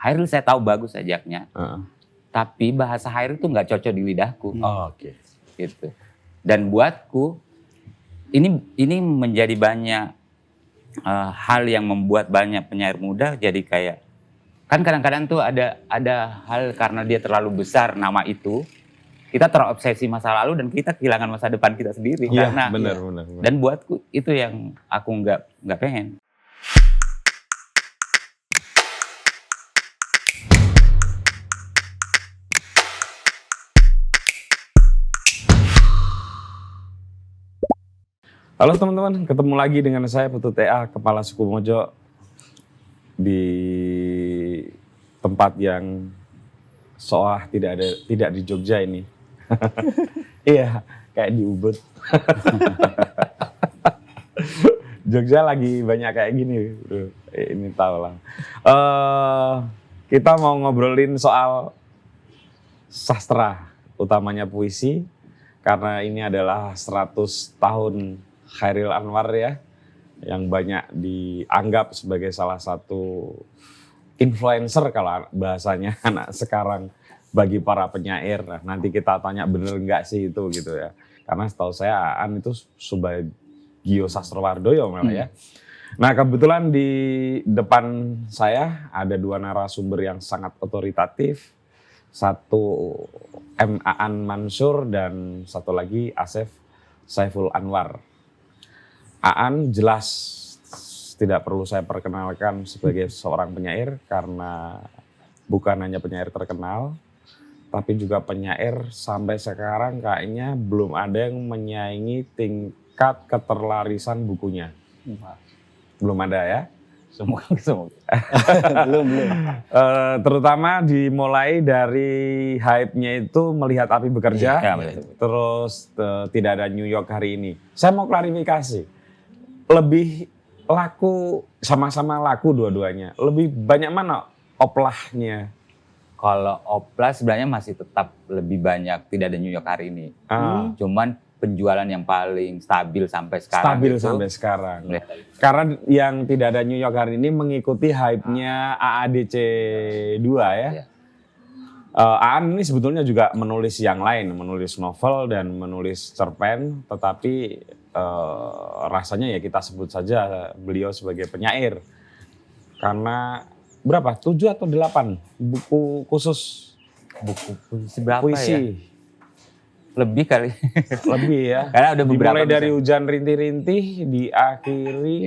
Hairil saya tahu bagus ajaknya, tapi bahasa Hairil tuh nggak cocok di lidahku. Oke. Gitu. Dan buatku ini menjadi banyak hal yang membuat banyak penyair muda jadi kayak, kan kadang-kadang tuh ada hal karena dia terlalu besar nama itu, kita terobsesi masa lalu dan kita kehilangan masa depan kita sendiri. Iya, Karena benar. Dan buatku itu yang aku nggak pengen. Halo teman-teman, ketemu lagi dengan saya Putu TA, Kepala Suku Mojo di tempat yang seolah tidak di Jogja ini. Iya, kayak di Ubud. Jogja lagi banyak kayak gini, ini tahu lah. Kita mau ngobrolin soal sastra, utamanya puisi, karena ini adalah 100 tahun Chairil Anwar ya, yang banyak dianggap sebagai salah satu influencer kalau bahasanya anak sekarang bagi para penyair. Nah, nanti kita tanya bener nggak sih itu gitu ya. Karena setahu saya Aan itu Subagio Sastrowardoyo malah ya. Nah, kebetulan di depan saya ada dua narasumber yang sangat otoritatif. Satu Aan Mansur dan satu lagi Asef Saiful Anwar. Aan jelas tidak perlu saya perkenalkan sebagai seorang penyair karena bukan hanya penyair terkenal, tapi juga penyair sampai sekarang kayaknya belum ada yang menyaingi tingkat keterlarisan bukunya. Belum ada ya? Semoga. belum. Terutama dimulai dari hype-nya itu Melihat Api Bekerja, terus Tidak Ada New York Hari Ini. Saya mau klarifikasi. Lebih laku, sama-sama laku dua-duanya. Lebih banyak mana oplahnya? Kalau oplah sebenarnya masih tetap lebih banyak Tidak Ada New York Hari Ini. Cuman penjualan yang paling stabil sampai sekarang. Sampai sekarang. Karena yang Tidak Ada New York Hari Ini mengikuti hype-nya AADC 2 ya. Aan ini sebetulnya juga menulis yang lain, menulis novel dan menulis cerpen, tetapi rasanya ya kita sebut saja beliau sebagai penyair. Karena berapa? 7 atau 8 buku khusus? Buku puisi berapa puisi. Ya? Lebih kali. Lebih ya. Karena udah beberapa. Dimulai dari Hujan Rintih-Rintih, diakhiri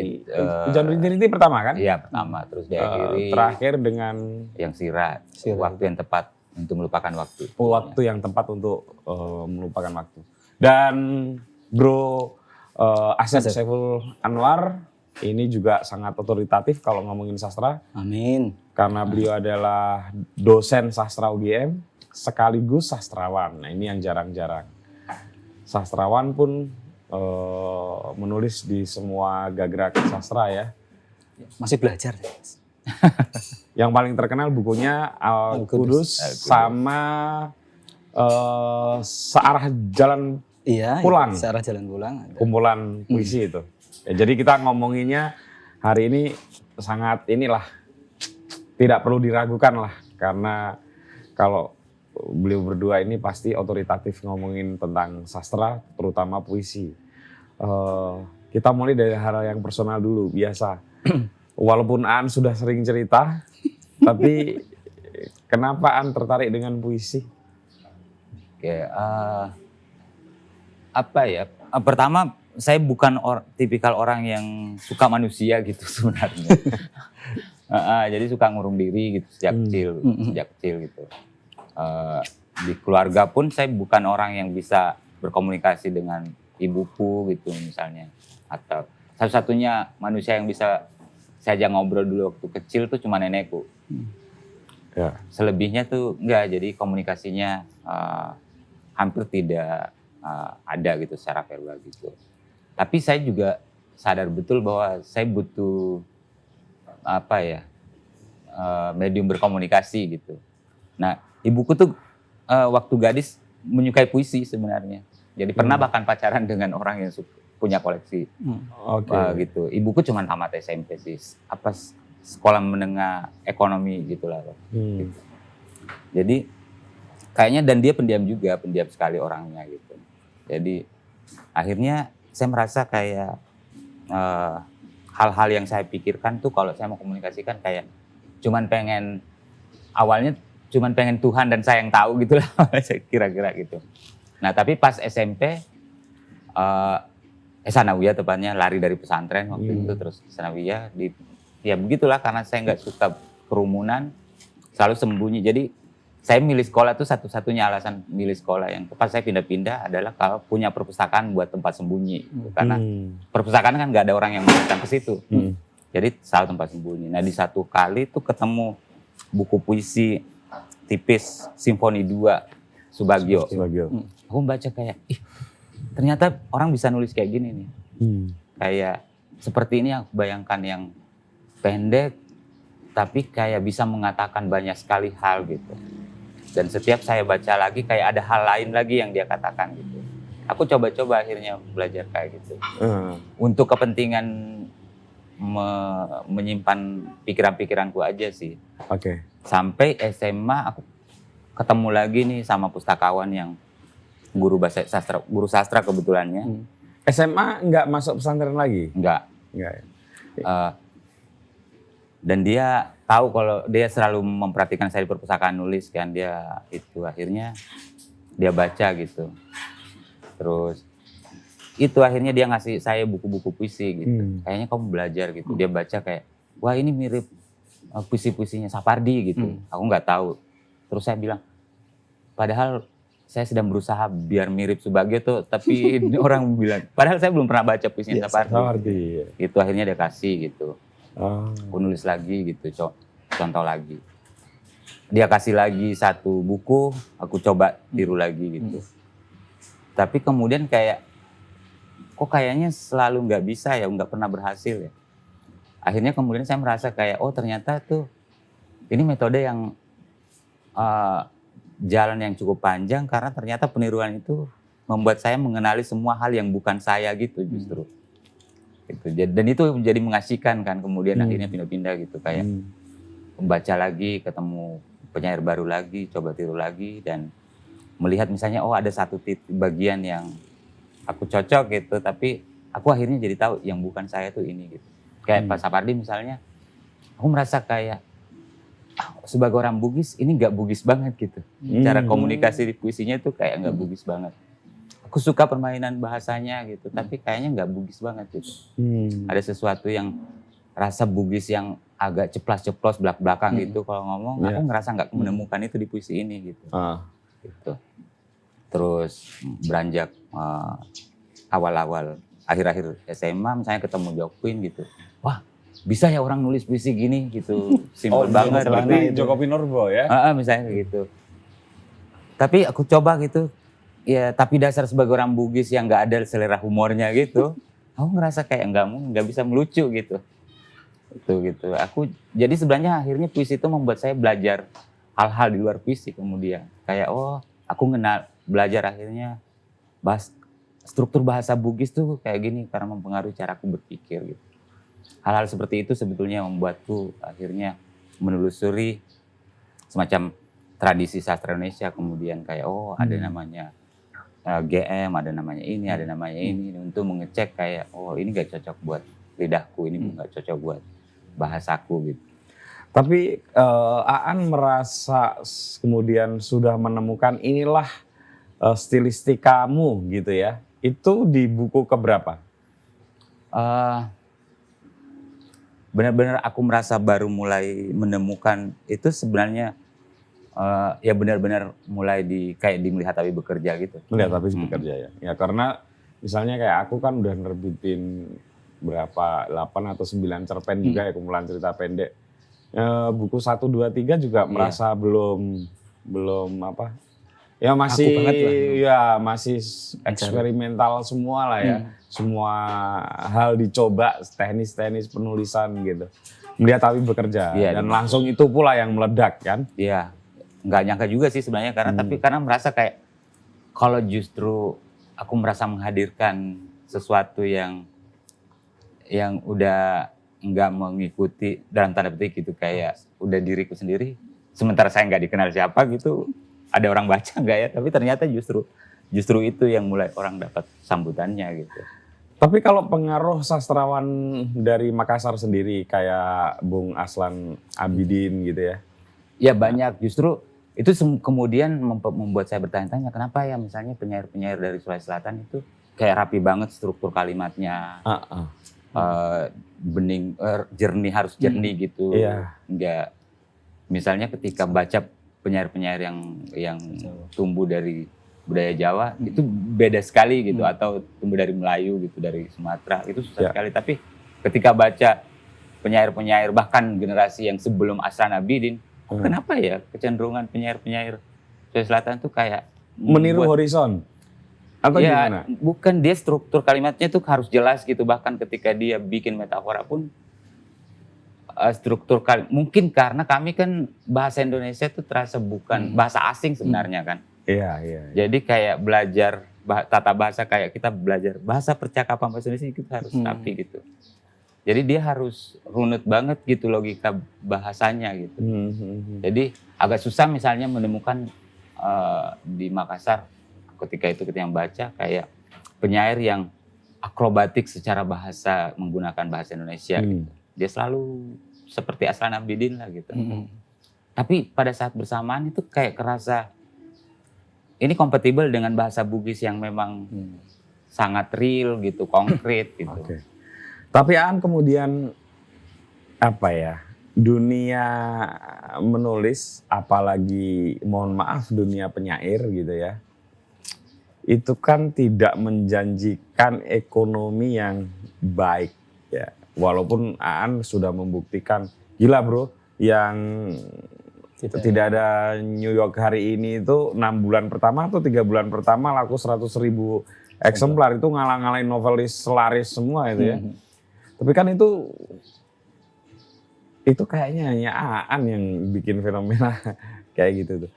Hujan Rintih-Rintih pertama kan? Iya, pertama. Terus diakhiri. Terakhir dengan yang Sira. Waktu yang tepat untuk melupakan waktu. Waktu yang tepat untuk melupakan waktu. Dan Bro Asef Saiful Anwar ini juga sangat otoritatif kalau ngomongin sastra. Amin. Karena beliau adalah dosen sastra UGM sekaligus sastrawan. Nah, ini yang jarang-jarang. Sastrawan pun menulis di semua gagrak sastra ya. Masih belajar. Yang paling terkenal bukunya Al-Qudus sama Searah Jalan Pulang. Searah Jalan Pulang. Kumpulan puisi itu. Ya, jadi kita ngomonginnya hari ini sangat tidak perlu diragukan lah. Karena kalau beliau berdua ini pasti otoritatif ngomongin tentang sastra, terutama puisi. Kita mulai dari hal yang personal dulu, biasa. Walaupun Aan sudah sering cerita, tapi kenapa Aan tertarik dengan puisi? Oke, apa ya? Pertama, saya bukan tipikal orang yang suka manusia gitu sebenarnya. Jadi suka ngurung diri gitu sejak kecil gitu. Di keluarga pun saya bukan orang yang bisa berkomunikasi dengan ibuku gitu misalnya. Atau satu-satunya manusia yang bisa saya ajak ngobrol dulu waktu kecil tuh cuma nenekku. Ya. Selebihnya tuh enggak, jadi komunikasinya hampir tidak ada gitu secara verbal gitu. Tapi saya juga sadar betul bahwa saya butuh medium berkomunikasi gitu. Nah, ibuku tuh waktu gadis menyukai puisi sebenarnya. Jadi pernah bahkan pacaran dengan orang yang punya koleksi gitu. Ibuku cuma tamat SMP sih. sekolah menengah ekonomi gitulah. Hmm. Jadi kayaknya, dan dia pendiam juga, pendiam sekali orangnya gitu. Jadi akhirnya saya merasa kayak hal-hal yang saya pikirkan tuh kalau saya mau komunikasikan kayak awalnya cuman pengen Tuhan dan saya yang tahu gitu lah, kira-kira gitu. Nah tapi pas SMP, Sanawiyah tepatnya, lari dari pesantren waktu itu, terus Sanawiyah, ya begitulah karena saya nggak suka kerumunan, selalu sembunyi. Jadi saya milih sekolah tuh satu-satunya alasan milih sekolah yang tepat saya pindah-pindah adalah kalau punya perpustakaan buat tempat sembunyi. Karena perpustakaan kan nggak ada orang yang mau datang ke situ. Jadi selalu tempat sembunyi. Nah di satu kali tuh ketemu buku puisi tipis Simfoni 2 Subagio. Aku membaca kayak, ternyata orang bisa nulis kayak gini nih. Kayak seperti ini yang aku bayangkan, yang pendek tapi kayak bisa mengatakan banyak sekali hal gitu. Dan setiap saya baca lagi kayak ada hal lain lagi yang dia katakan gitu. Aku coba-coba akhirnya belajar kayak gitu. Untuk kepentingan menyimpan pikiran-pikiranku aja sih. Oke. Sampai SMA aku ketemu lagi nih sama pustakawan yang guru sastra kebetulannya. SMA nggak masuk pesantren lagi? Enggak. Enggak ya? Dan dia tahu kalau dia selalu memperhatikan saya di perpustakaan nulis kan, dia itu akhirnya dia baca gitu. Terus itu akhirnya dia ngasih saya buku-buku puisi gitu. Kayaknya kamu belajar gitu. Dia baca kayak, wah ini mirip puisi-puisinya Sapardi gitu. Aku nggak tahu. Terus saya bilang, padahal saya sedang berusaha biar mirip Subagio tuh, tapi orang bilang, padahal saya belum pernah baca puisinya Sapardi. Itu akhirnya dia kasih gitu. Aku nulis lagi gitu, contoh lagi. Dia kasih lagi satu buku, aku coba tiru lagi gitu. Tapi kemudian kayak, kok kayaknya selalu nggak bisa ya, nggak pernah berhasil ya. Akhirnya kemudian saya merasa kayak, oh ternyata tuh ini metode yang jalan yang cukup panjang, karena ternyata peniruan itu membuat saya mengenali semua hal yang bukan saya gitu justru. Gitu. Dan itu jadi mengasihkan kan, kemudian akhirnya pindah-pindah gitu, kayak membaca lagi, ketemu penyair baru lagi, coba tiru lagi, dan melihat misalnya oh ada satu bagian yang aku cocok gitu, tapi aku akhirnya jadi tahu yang bukan saya tuh ini gitu. Kayak Pak Sapardi misalnya, aku merasa kayak sebagai orang Bugis ini nggak Bugis banget gitu. Cara komunikasi di puisinya tuh kayak nggak Bugis banget. Aku suka permainan bahasanya gitu, tapi kayaknya nggak Bugis banget gitu. Ada sesuatu yang rasa Bugis yang agak ceplas-ceplos belak-belakan gitu kalau ngomong. Aku ngerasa nggak menemukan itu di puisi ini gitu. Gitu. Terus beranjak awal-awal, akhir-akhir SMA misalnya ketemu Jokwin gitu. Wah bisa ya orang nulis puisi gini gitu, simpel banget. Seperti Joko Pinurbo ya? Misalnya gitu. Tapi aku coba gitu. Ya, tapi dasar sebagai orang Bugis yang nggak ada selera humornya gitu, aku ngerasa kayak nggak bisa melucu gitu. Gitu. Jadi sebenarnya akhirnya puisi itu membuat saya belajar hal-hal di luar puisi kemudian. Kayak aku belajar akhirnya struktur bahasa Bugis tuh kayak gini karena mempengaruhi caraku berpikir gitu. Hal-hal seperti itu sebetulnya membuatku akhirnya menelusuri semacam tradisi sastra Indonesia, kemudian kayak ada namanya GM, ada namanya ini, ada namanya ini, untuk mengecek kayak ini gak cocok buat lidahku, ini gak cocok buat bahasaku gitu. Tapi Aan merasa kemudian sudah menemukan inilah stilistikamu gitu ya. Itu di buku keberapa? Benar-benar aku merasa baru mulai menemukan itu sebenarnya ya benar-benar mulai kayak di Melihat Tapi Bekerja gitu. Melihat Tapi Bekerja ya. Ya karena misalnya kayak aku kan udah nerbitin berapa 8 atau 9 cerpen juga ya, kumpulan cerita pendek. Buku 1 2 3 juga merasa belum apa? Ya masih masih eksperimental semua lah ya. Semua hal dicoba, teknis-teknis penulisan gitu. Melihat Tapi Bekerja dan langsung itu pula yang meledak kan? Iya. Nggak nyangka juga sih sebenarnya karena merasa kayak kalau justru aku merasa menghadirkan sesuatu yang udah nggak mengikuti dalam tanda petik gitu, kayak udah diriku sendiri. Sementara saya nggak dikenal siapa gitu, ada orang baca nggak ya? Tapi ternyata justru itu yang mulai orang dapat sambutannya gitu. Tapi kalau pengaruh sastrawan dari Makassar sendiri kayak Bung Aslan Abidin gitu ya. Ya banyak, justru itu kemudian membuat saya bertanya-tanya kenapa ya misalnya penyair-penyair dari Sulawesi Selatan itu kayak rapi banget struktur kalimatnya. Bening, jernih, harus jernih gitu. Iya. Enggak, misalnya ketika baca penyair-penyair yang tumbuh dari budaya Jawa itu beda sekali gitu, atau tumbuh dari Melayu gitu, dari Sumatera itu susah sekali. Tapi ketika baca penyair-penyair bahkan generasi yang sebelum Aslan Abidin, kenapa ya kecenderungan penyair-penyair Sulawesi Selatan tuh kayak meniru horizon atau ya, gimana? bukan, dia struktur kalimatnya tuh harus jelas gitu, bahkan ketika dia bikin metafora pun struktur mungkin karena kami kan bahasa Indonesia tuh terasa bukan bahasa asing sebenarnya kan. Iya. Jadi kayak belajar tata bahasa, kayak kita belajar bahasa percakapan bahasa Indonesia kita harus rapi gitu. Jadi dia harus runut banget gitu logika bahasanya gitu. Jadi agak susah misalnya menemukan di Makassar ketika yang baca kayak penyair yang akrobatik secara bahasa menggunakan bahasa Indonesia gitu. Dia selalu seperti Aslan Abidin lah gitu. Tapi pada saat bersamaan itu kayak kerasa ini kompatibel dengan bahasa Bugis yang memang sangat real gitu, konkret gitu. Oke. Tapi Aan kemudian apa ya, dunia menulis, apalagi mohon maaf dunia penyair gitu ya, itu kan tidak menjanjikan ekonomi yang baik ya. Walaupun Aan sudah membuktikan, gila bro, yang tidak ada New York hari ini itu 6 bulan pertama atau 3 bulan pertama laku 100.000 eksemplar, itu ngalah-ngalahin novelis laris semua itu ya. Tapi kan itu kayaknya hanya Aan yang bikin fenomena kayak gitu tuh.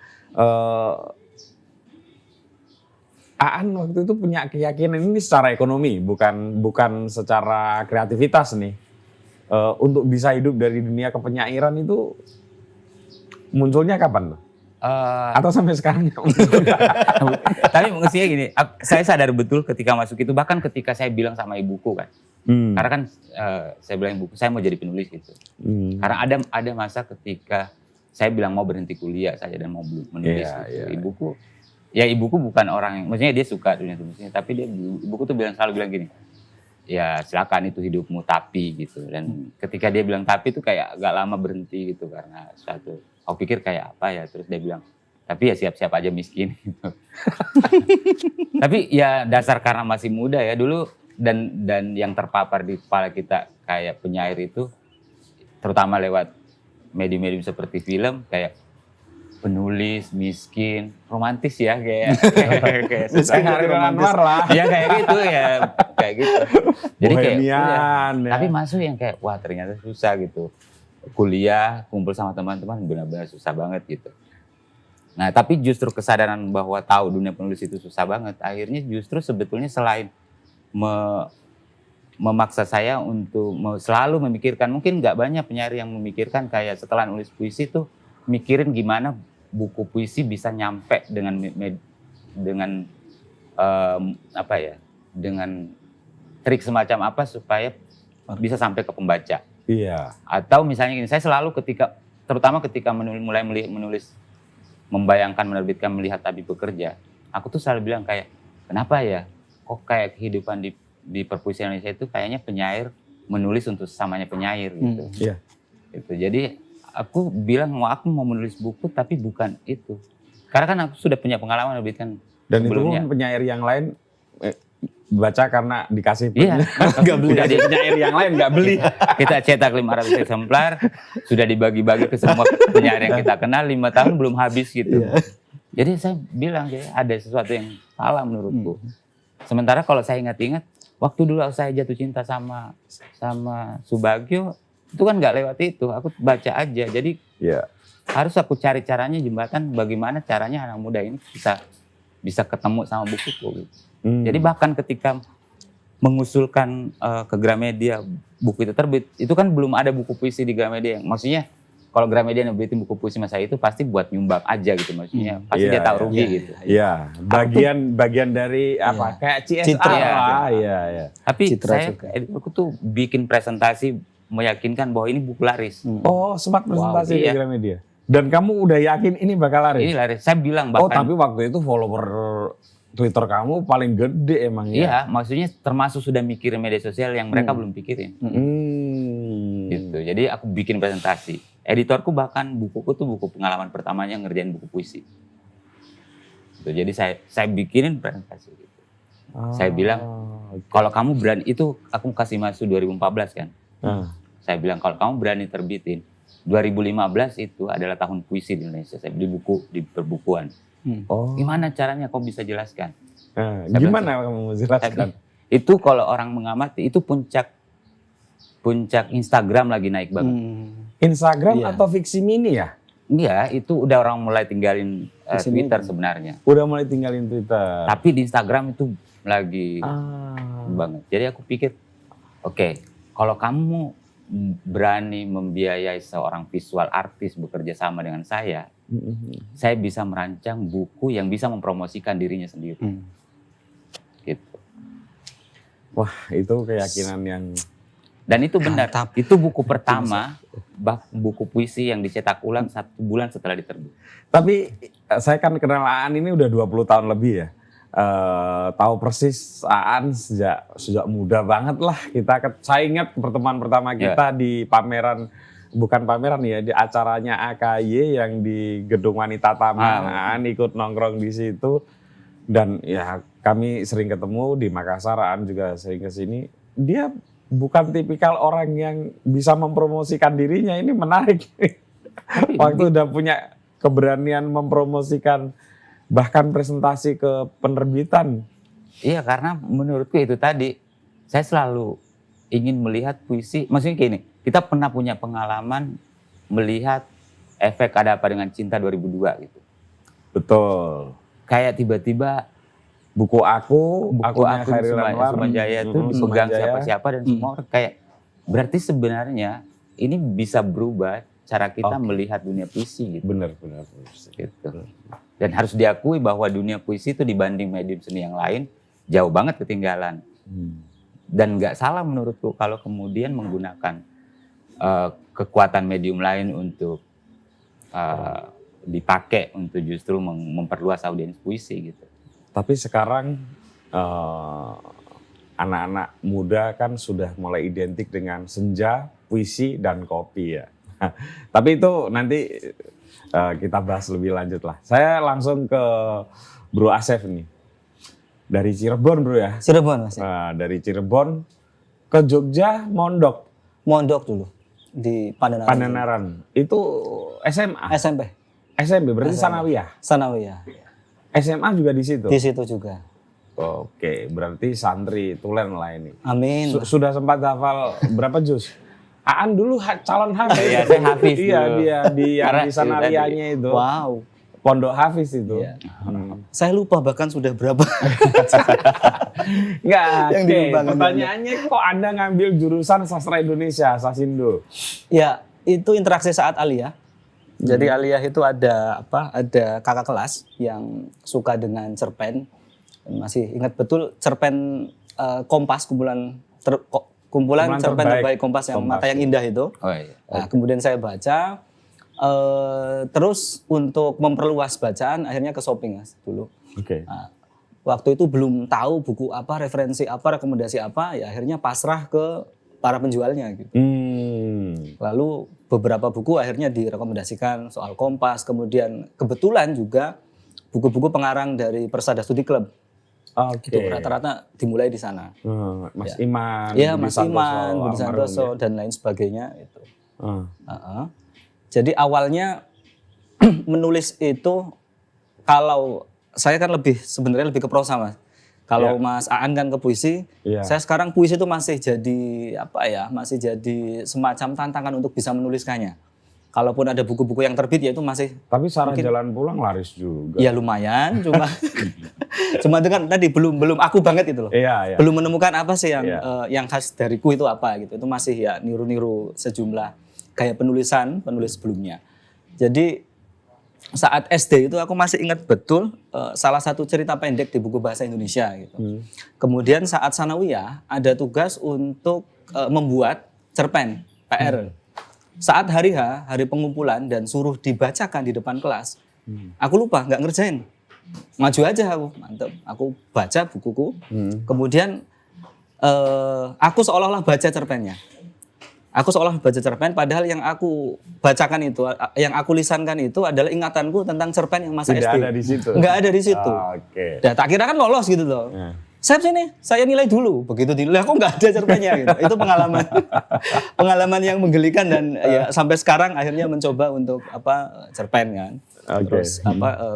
Aan waktu itu punya keyakinan ini secara ekonomi, bukan secara kreativitas nih. Untuk bisa hidup dari dunia kepenyairan itu munculnya kapan tuh? Atau sampai sekarang? Tapi mestinya gini, saya sadar betul ketika masuk itu, bahkan ketika saya bilang sama ibuku kan, karena kan saya bilang ibuku saya mau jadi penulis gitu. Karena ada masa ketika saya bilang mau berhenti kuliah saja dan mau menulis gitu. Ibuku bukan orang yang, maksudnya dia suka dunia tulisnya, tapi ibuku tuh selalu bilang gini, ya silakan itu hidupmu tapi gitu. Dan ketika dia bilang tapi itu kayak agak lama berhenti gitu karena suatu, aku pikir kayak apa ya, terus dia bilang tapi ya siap-siap aja miskin gitu. Tapi ya dasar karena masih muda ya dulu, dan yang terpapar di kepala kita kayak penyair itu terutama lewat medium-medium seperti film, kayak penulis miskin, romantis ya kayak Hari Anwar lah. Ya kayak gitu ya, kayak gitu. Jadi kayak ya. Tapi masuk yang kayak wah ternyata susah gitu. Kuliah, kumpul sama teman-teman benar-benar susah banget gitu. Nah, tapi justru kesadaran bahwa tahu dunia penulis itu susah banget, akhirnya justru sebetulnya selain memaksa saya untuk selalu memikirkan, mungkin nggak banyak penyair yang memikirkan kayak setelah nulis puisi tuh mikirin gimana buku puisi bisa nyampe dengan dengan trik semacam apa supaya bisa sampai ke pembaca. Iya. Atau misalnya gini, saya selalu terutama ketika mulai menulis, membayangkan, menerbitkan Melihat Tabib Bekerja, aku tuh selalu bilang kayak, kenapa ya kok kayak kehidupan di perpuisian Indonesia itu kayaknya penyair menulis untuk sesamanya penyair gitu. Iya. Gitu. Jadi aku bilang aku mau menulis buku tapi bukan itu. Karena kan aku sudah punya pengalaman menerbitkan Dan sebelumnya. itu pun penyair yang lain baca karena dikasih. Iya. Nggak beli. Jadi penyair yang lain nggak beli. Kita cetak 500 eksemplar, sudah dibagi-bagi ke semua penyair yang kita kenal, 5 tahun belum habis gitu. Iya. Jadi saya bilang ada sesuatu yang salah menurutku. Sementara kalau saya ingat-ingat, waktu dulu saya jatuh cinta sama Subagio, itu kan nggak lewat itu, aku baca aja. Jadi harus aku cari caranya, jembatan bagaimana caranya anak muda ini bisa ketemu sama bukuku. Gitu. Jadi bahkan ketika mengusulkan ke Gramedia buku itu terbit, itu kan belum ada buku puisi di Gramedia. Maksudnya kalau Gramedia nerbitin buku puisi Mas saya itu pasti buat nyumbang aja gitu, maksudnya pasti dia tahu rugi gitu. Iya, bagian dari apa kayak CSR Citra. lah. Iya. Tapi Citra saya juga. aku tuh bikin presentasi meyakinkan bahwa ini buku laris. Oh, sempat presentasi di iya. Gramedia. Dan kamu udah yakin ini bakal laris? Ini laris. Saya bilang Oh, bahkan tapi waktu itu follower Twitter kamu paling gede emang ya? iya, maksudnya termasuk sudah mikir media sosial yang mereka belum pikirin. Gitu. Jadi aku bikin presentasi. Editorku bahkan bukuku tuh buku pengalaman pertamanya ngerjain buku puisi. Gitu. Jadi saya bikinin presentasi gitu. Saya bilang kalau kamu berani, itu aku kasih masuk 2014 kan. Saya bilang kalau kamu berani terbitin 2015 itu adalah tahun puisi di Indonesia. Saya beli buku di perbukuan. Oh. Gimana caranya kau bisa jelaskan? Gimana kamu jelaskan? Itu kalau orang mengamati itu puncak Instagram lagi naik banget. Instagram Iya. atau Fiksi Mini ya? Iya, itu udah orang mulai tinggalin Twitter Mini. sebenarnya. Udah mulai tinggalin Twitter. Tapi di Instagram itu lagi banget. Jadi aku pikir, oke, kalau kamu berani membiayai seorang visual artis bekerja sama dengan saya bisa merancang buku yang bisa mempromosikan dirinya sendiri. Gitu. Wah, itu keyakinan yang Dan itu benar. Mantap. Itu buku pertama, buku puisi yang dicetak ulang 1 bulan setelah diterbit. Tapi saya kan kenal Aan ini udah 20 tahun lebih ya. Tahu persis Aan sejak muda banget lah. Saya ingat pertemuan pertama kita di pameran, bukan pameran ya, di acaranya AKY yang di Gedung Wanita Taman. Aan ikut nongkrong di situ. Dan ya kami sering ketemu di Makassar, Aan juga sering kesini. Dia bukan tipikal orang yang bisa mempromosikan dirinya, ini menarik. Waktu udah punya keberanian mempromosikan bahkan presentasi ke penerbitan. Iya, karena menurutku itu tadi, saya selalu ingin melihat puisi, maksudnya gini, kita pernah punya pengalaman melihat efek Ada Apa Dengan Cinta 2002 gitu. Betul. Kayak tiba-tiba Buku aku Khairil Anwar Sumanjaya itu dipegang siapa-siapa dan semua orang kayak, berarti sebenarnya ini bisa berubah cara kita melihat dunia puisi gitu. Benar. Gitu. Dan harus diakui bahwa dunia puisi itu dibanding medium seni yang lain jauh banget ketinggalan. Dan nggak salah menurutku kalau kemudian menggunakan kekuatan medium lain untuk dipakai untuk justru memperluas audiens puisi gitu. Tapi sekarang anak-anak muda kan sudah mulai identik dengan senja, puisi, dan kopi ya. Tapi itu nanti kita bahas lebih lanjut lah. Saya langsung ke Bro Asef nih. Dari Cirebon Bro ya? Cirebon Mas. Nah, dari Cirebon ke Jogja mondok. Mondok dulu di Pandanaran. Pandanaran. Itu SMA? SMP berarti Sanawiyah? Sanawiyah. SMA juga di situ? Di situ juga. Oke, berarti santri tulen lah ini. Amin. Sudah sempat hafal berapa juz? Aan dulu calon hafiz. Iya, saya hafiz Iya, dulu. dia di Karena di Sanawiyahnya itu. Wow. Pondok hafiz itu. Iya. Saya lupa bahkan sudah berapa. Enggak, Yang oke. diumbang. Pertanyaannya kok Anda ngambil jurusan sastra Indonesia, Sasindo? Ya, itu interaksi saat aliyah. Jadi aliyah itu ada kakak kelas yang suka dengan cerpen. Masih ingat betul cerpen Kompas, kumpulan cerpen terbaik Kompas yang Mata yang Indah itu. Oh iya. Nah, kemudian saya baca, terus untuk memperluas bacaan akhirnya ke shopping Mas dulu. Oke. Nah, waktu itu belum tahu buku apa, referensi apa, rekomendasi apa, ya akhirnya pasrah ke para penjualnya gitu. Lalu beberapa buku akhirnya direkomendasikan soal Kompas, kemudian kebetulan juga buku-buku pengarang dari Persada Studi Club. Oke. Itu rata-rata dimulai di sana. Mas Iman, Iya, Budi Mas Santoso, Iman, Budi almarhum Santoso ya. dan lain sebagainya itu. Jadi awalnya menulis itu, kalau saya kan sebenarnya lebih ke prosa Mas. Kalau Mas Aan kan ke puisi, saya sekarang puisi itu masih jadi masih jadi semacam tantangan untuk bisa menuliskannya. kalaupun ada buku-buku yang terbit ya itu masih Tapi Sarah Jalan Pulang laris juga. ya lumayan, cuma cuma itu kan tadi belum aku banget itu loh. Iya. Belum menemukan apa sih yang Iya. yang khas dariku itu apa gitu. Itu masih ya niru-niru sejumlah gaya penulis sebelumnya. Jadi saat SD itu aku masih ingat betul salah satu cerita pendek di buku bahasa Indonesia gitu. Kemudian saat sanawiyah ada tugas untuk membuat cerpen PR. Saat hari H, hari pengumpulan dan suruh dibacakan di depan kelas, aku lupa nggak ngerjain, maju aja aku, mantep. Aku baca bukuku, kemudian aku seolah-olah baca cerpennya. Aku seolah baca cerpen, padahal yang aku bacakan itu, yang aku lisankan itu adalah ingatanku tentang cerpen yang masa Tidak SD. ada di situ. Nggak ada di situ. Oke. Dan tak kira kan lolos gitu loh. Saya sini, saya nilai dulu. Begitu dinilai, kok nggak ada cerpennya gitu. Itu pengalaman yang menggelikan dan ya sampai sekarang akhirnya mencoba untuk cerpen kan. Terus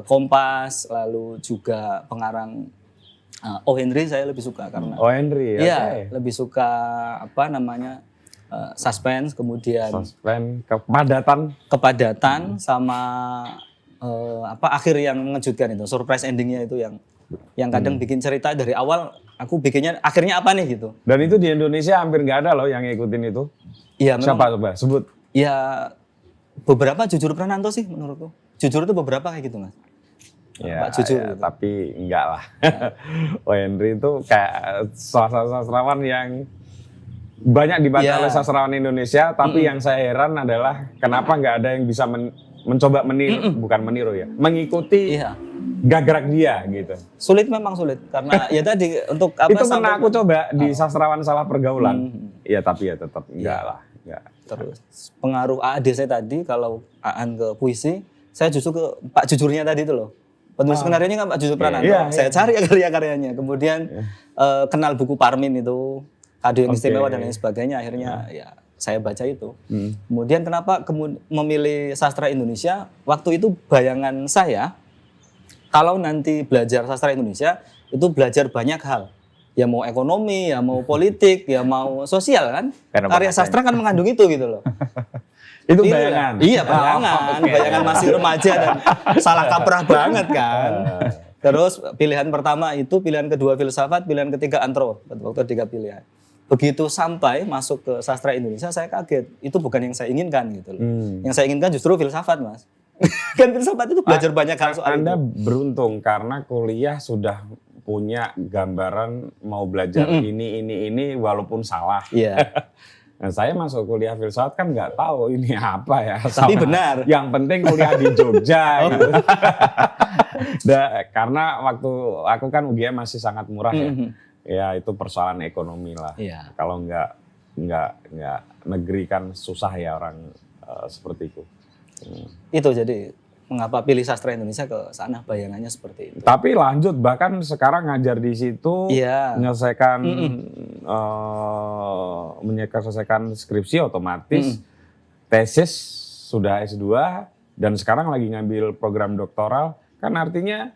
Kompas, lalu juga pengarang O. Henry saya lebih suka karena Oh Henry, iya, lebih suka suspense, kemudian Suspense, kepadatan sama akhir yang mengejutkan itu, surprise endingnya itu yang kadang bikin cerita dari awal aku bikinnya akhirnya apa nih gitu. Dan itu di Indonesia hampir nggak ada loh yang ngikutin itu. Iya, Siapa coba sebut? Ya beberapa Jujur Prananto sih menurutku. Jujur itu beberapa kayak gitu Mas. Ya, Jujur ya, gitu. tapi enggak lah. O. Henry itu kayak salah satu sastrawan yang banyak dibaca Ya. oleh sastrawan Indonesia, tapi yang saya heran adalah kenapa nggak ada yang bisa mencoba meniru, bukan meniru ya, mengikuti Iya. gagrak dia gitu. Sulit memang sulit karena ya tadi untuk apa Itu pernah sampai- aku coba di sastrawan salah pergaulan. Iya, tapi ya tetap enggak lah. Enggak. Terus pengaruh AAD saya tadi kalau Aan ke puisi, saya justru ke Pak Jujurnya tadi itu loh. Penulis skenario-nya kan Pak Jujur Prananto. Iya, Saya cari karya-karyanya. Kemudian kenal buku Parmin itu, Kado yang Istimewa dan lain sebagainya. Akhirnya ya saya baca itu. Kemudian kenapa memilih sastra Indonesia? Waktu itu bayangan saya kalau nanti belajar sastra Indonesia itu belajar banyak hal. Ya mau ekonomi, ya mau politik, ya mau sosial kan. Karena Karya sastra kan mengandung itu gitu loh. Itu Iya. bayangan. Iya bayangan, bayangan masih remaja dan salah kaprah banget kan. Terus pilihan pertama itu, pilihan kedua filsafat, pilihan ketiga antro. Waktu 3 pilihan. Begitu sampai masuk ke sastra Indonesia saya kaget. Itu bukan yang saya inginkan gitu loh. Yang saya inginkan justru filsafat Mas. Kan filsafat itu belajar banyak hal soal Anda itu. beruntung karena kuliah sudah punya gambaran mau belajar ini walaupun salah. Iya. Nah, saya masuk kuliah filsafat kan nggak tahu ini apa ya. Tapi benar. Yang penting kuliah di Jogja. Gitu. Karena waktu aku kan UGM masih sangat murah ya. Ya itu persoalan ekonomi lah. Iya. Kalau nggak negeri kan susah ya orang seperti itu. Itu jadi mengapa pilih sastra Indonesia ke sana, bayangannya seperti itu. Tapi lanjut bahkan sekarang ngajar di situ, Iya. menyelesaikan menyelesaikan skripsi otomatis, tesis sudah S2 dan sekarang lagi ngambil program doktoral, kan artinya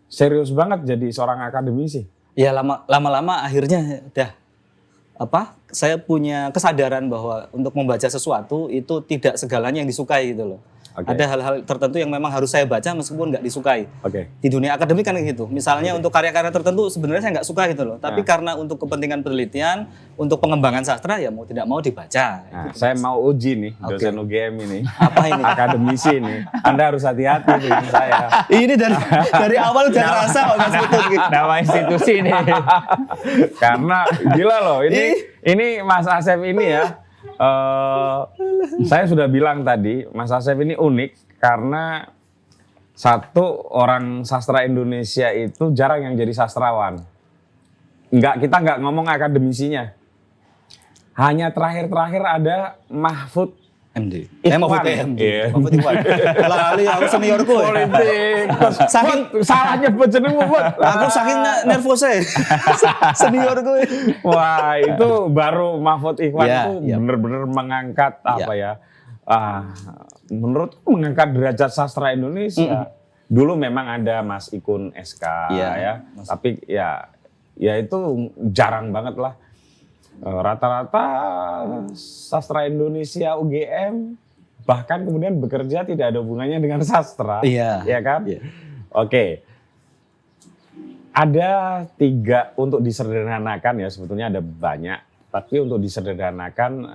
serius banget jadi seorang akademisi. Ya lama-lama akhirnya saya punya kesadaran bahwa untuk membaca sesuatu itu tidak segalanya yang disukai gitu loh. Oke. Ada hal-hal tertentu yang memang harus saya baca meskipun nggak disukai. Oke. Di dunia akademik kan kayak gitu. Misalnya untuk karya-karya tertentu sebenarnya saya nggak suka gitu loh. Tapi karena untuk kepentingan penelitian, untuk pengembangan sastra ya mau tidak mau dibaca. Nah, saya mau uji nih dosen UGM ini, Apa ini? akademisi nih. Anda harus hati-hati dengan saya. Ini dari awal udah kerasa kok Mas Putut gitu. Nama institusi ini. Karena gila loh, ini Mas Asep ini ya. Saya sudah bilang tadi, Mas Asep ini unik karena satu orang sastra Indonesia itu jarang yang jadi sastrawan. Kita nggak ngomong akademisinya. Hanya terakhir-terakhir ada Mahfud MD. Ikhwan. Mahfud MD. Iya. Mahfud Ikhwan. Lali aku seniorku. ya. politik. Saking Salah nyebut jenengmu, Bud. aku saking nervosnya. Seniorku. Wah, itu baru Mahfud Ikhwan Ya, itu ya. benar-benar mengangkat apa ya? Menurutku mengangkat derajat sastra Indonesia. Dulu memang ada Mas Ikun SK ya, tapi ya itu jarang banget lah. Rata-rata sastra Indonesia UGM bahkan kemudian bekerja tidak ada hubungannya dengan sastra. Iya. Ya kan? Iya. Oke. Ada 3 untuk disederhanakan ya, sebetulnya ada banyak. Tapi untuk disederhanakan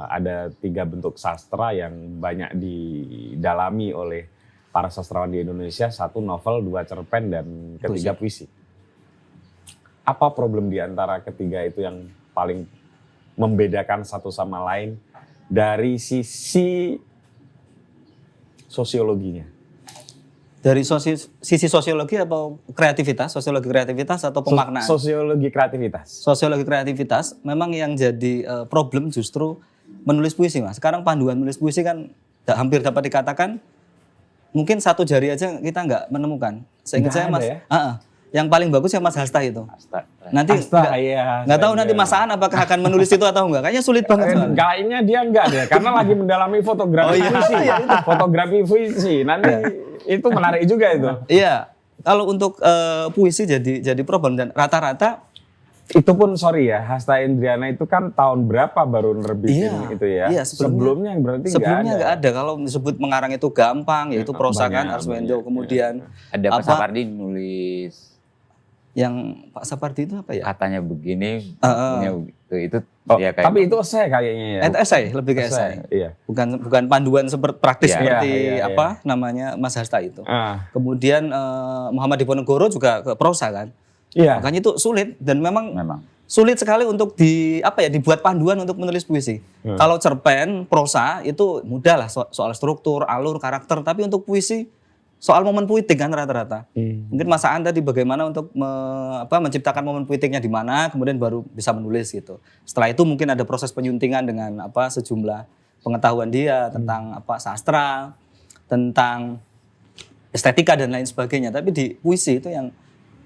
ada 3 bentuk sastra yang banyak didalami oleh para sastrawan di Indonesia. 1 novel, 2 cerpen, dan ketiga puisi. Apa problem di antara ketiga itu yang paling membedakan satu sama lain dari sisi sosiologinya? Dari sisi sosiologi atau kreativitas, sosiologi kreativitas atau pemaknaan? Sosiologi kreativitas. Sosiologi kreativitas memang yang jadi problem justru menulis puisi, Mas. Sekarang panduan menulis puisi kan hampir dapat dikatakan mungkin 1 jari aja kita nggak menemukan. Seingat saya Mas, ya? Yang paling bagus ya Mas Hasta itu. Hasta. Nanti nggak tahu nanti Mas Aan apakah akan menulis itu atau enggak. Kayaknya sulit banget soalnya. Kayaknya dia enggak deh, karena lagi mendalami fotografi puisi. Fotografi puisi. Nanti itu menarik juga itu. Iya. Kalau untuk puisi jadi problem dan rata-rata itu pun sorry ya, Hasta Indriana itu kan tahun berapa baru nerbitin itu ya? Iya, sebelumnya berarti nggak ada. Kalau disebut mengarang itu gampang, yaitu prosa kan Arswendo, kemudian ada Pak Sapardi nulis. Yang Pak Sapardi itu apa ya? Katanya begini, itu ya kayak tapi itu esai kayaknya ya. Itu esai, lebih ke esai. Iya. Bukan panduan praktis seperti apa namanya Mas Hasta itu. Kemudian Muhammad Diponegoro juga ke prosa kan. Iya. Makanya itu sulit dan memang sulit sekali untuk dibuat panduan untuk menulis puisi. Kalau cerpen, prosa itu mudah lah soal struktur, alur, karakter, tapi untuk puisi soal momen puitik kan rata-rata. Mungkin Mas Aan tadi bagaimana untuk menciptakan momen puitiknya di mana, kemudian baru bisa menulis gitu. Setelah itu mungkin ada proses penyuntingan dengan sejumlah pengetahuan dia tentang sastra, tentang estetika dan lain sebagainya. Tapi di puisi itu yang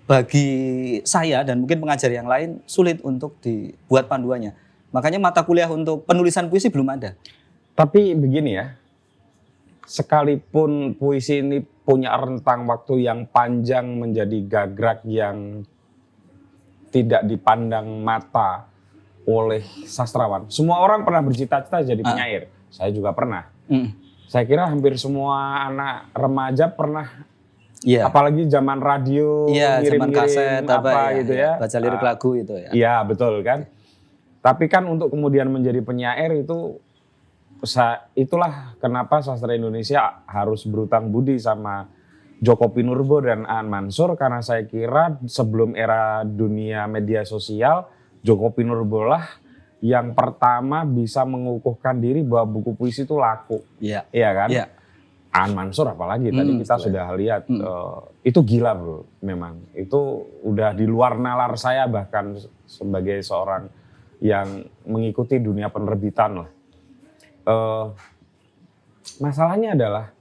bagi saya dan mungkin pengajar yang lain sulit untuk dibuat panduannya. Makanya mata kuliah untuk penulisan puisi belum ada. Tapi begini ya, sekalipun puisi ini punya rentang waktu yang panjang menjadi gagrak yang tidak dipandang mata oleh sastrawan. Semua orang pernah bercita-cita jadi penyair. Saya juga pernah. Saya kira hampir semua anak remaja pernah. Apalagi zaman radio, zaman kaset gitu ya. Baca lirik lagu itu ya. Iya betul kan. Tapi kan untuk kemudian menjadi penyair itu itulah kenapa sastra Indonesia harus berutang budi sama Djoko Pinurbo dan Aan Mansur, karena saya kira sebelum era dunia media sosial, Djoko Pinurbo lah yang pertama bisa mengukuhkan diri bahwa buku puisi itu laku. Iya kan? Iya. Aan Mansur apalagi tadi kita sudah lihat itu gila bro, memang itu udah di luar nalar saya bahkan sebagai seorang yang mengikuti dunia penerbitan lah. Masalahnya adalah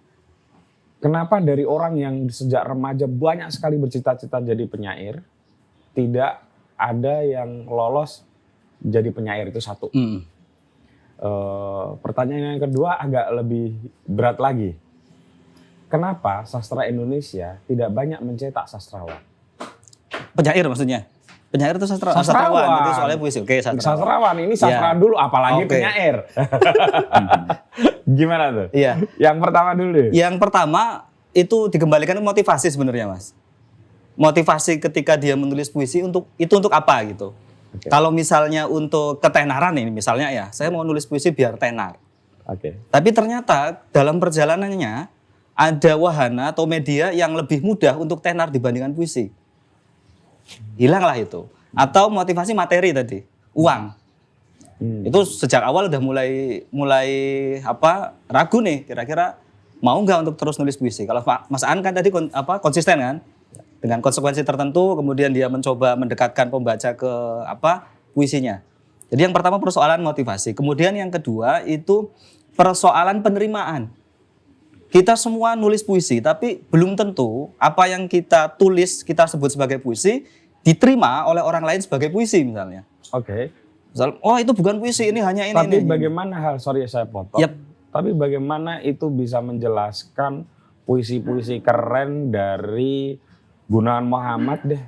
kenapa dari orang yang sejak remaja banyak sekali bercita-cita jadi penyair, tidak ada yang lolos jadi penyair, itu satu. Pertanyaan yang kedua agak lebih berat lagi. Kenapa sastra Indonesia tidak banyak mencetak sastrawan? Penyair maksudnya? Penyair itu sastrawan. Itu soalnya puisi. Oke, sastrawan. Ini sastrawan dulu, apalagi penyair. Gimana tuh? Iya. Yang pertama dulu deh. Yang pertama itu dikembalikan ke motivasi sebenarnya, Mas. Motivasi ketika dia menulis puisi untuk apa gitu. Kalau misalnya untuk ketenaran ini misalnya ya, saya mau nulis puisi biar tenar. Tapi ternyata dalam perjalanannya ada wahana atau media yang lebih mudah untuk tenar dibandingkan puisi. Hilanglah itu. Atau motivasi materi tadi, uang. Itu sejak awal udah mulai ragu nih, kira-kira mau nggak untuk terus nulis puisi. Kalau Mas Aan kan tadi konsisten kan, dengan konsekuensi tertentu, kemudian dia mencoba mendekatkan pembaca ke puisinya. Jadi yang pertama persoalan motivasi, kemudian yang kedua itu persoalan penerimaan. Kita semua nulis puisi, tapi belum tentu apa yang kita tulis, kita sebut sebagai puisi, diterima oleh orang lain sebagai puisi misalnya. Misal, itu bukan puisi, ini hanya ini. Tapi bagaimana sorry saya potong. Tapi bagaimana itu bisa menjelaskan puisi-puisi keren dari Gunawan Muhammad deh.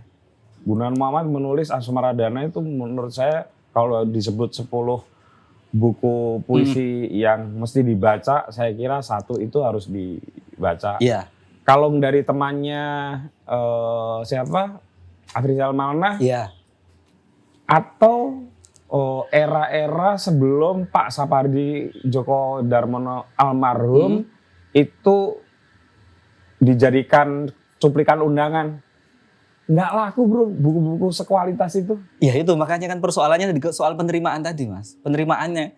Gunawan Muhammad menulis Asmaradana itu menurut saya kalau disebut 10 buku puisi yang mesti dibaca, saya kira satu itu harus dibaca. Iya. Kalau dari temannya siapa? Afrizal Malna. Iya. Atau era-era sebelum Pak Sapardi Djoko Darmono almarhum itu dijadikan cuplikan undangan. Nggak laku bro buku-buku sekualitas itu. Ya itu makanya kan persoalannya soal penerimaan tadi mas. Penerimaannya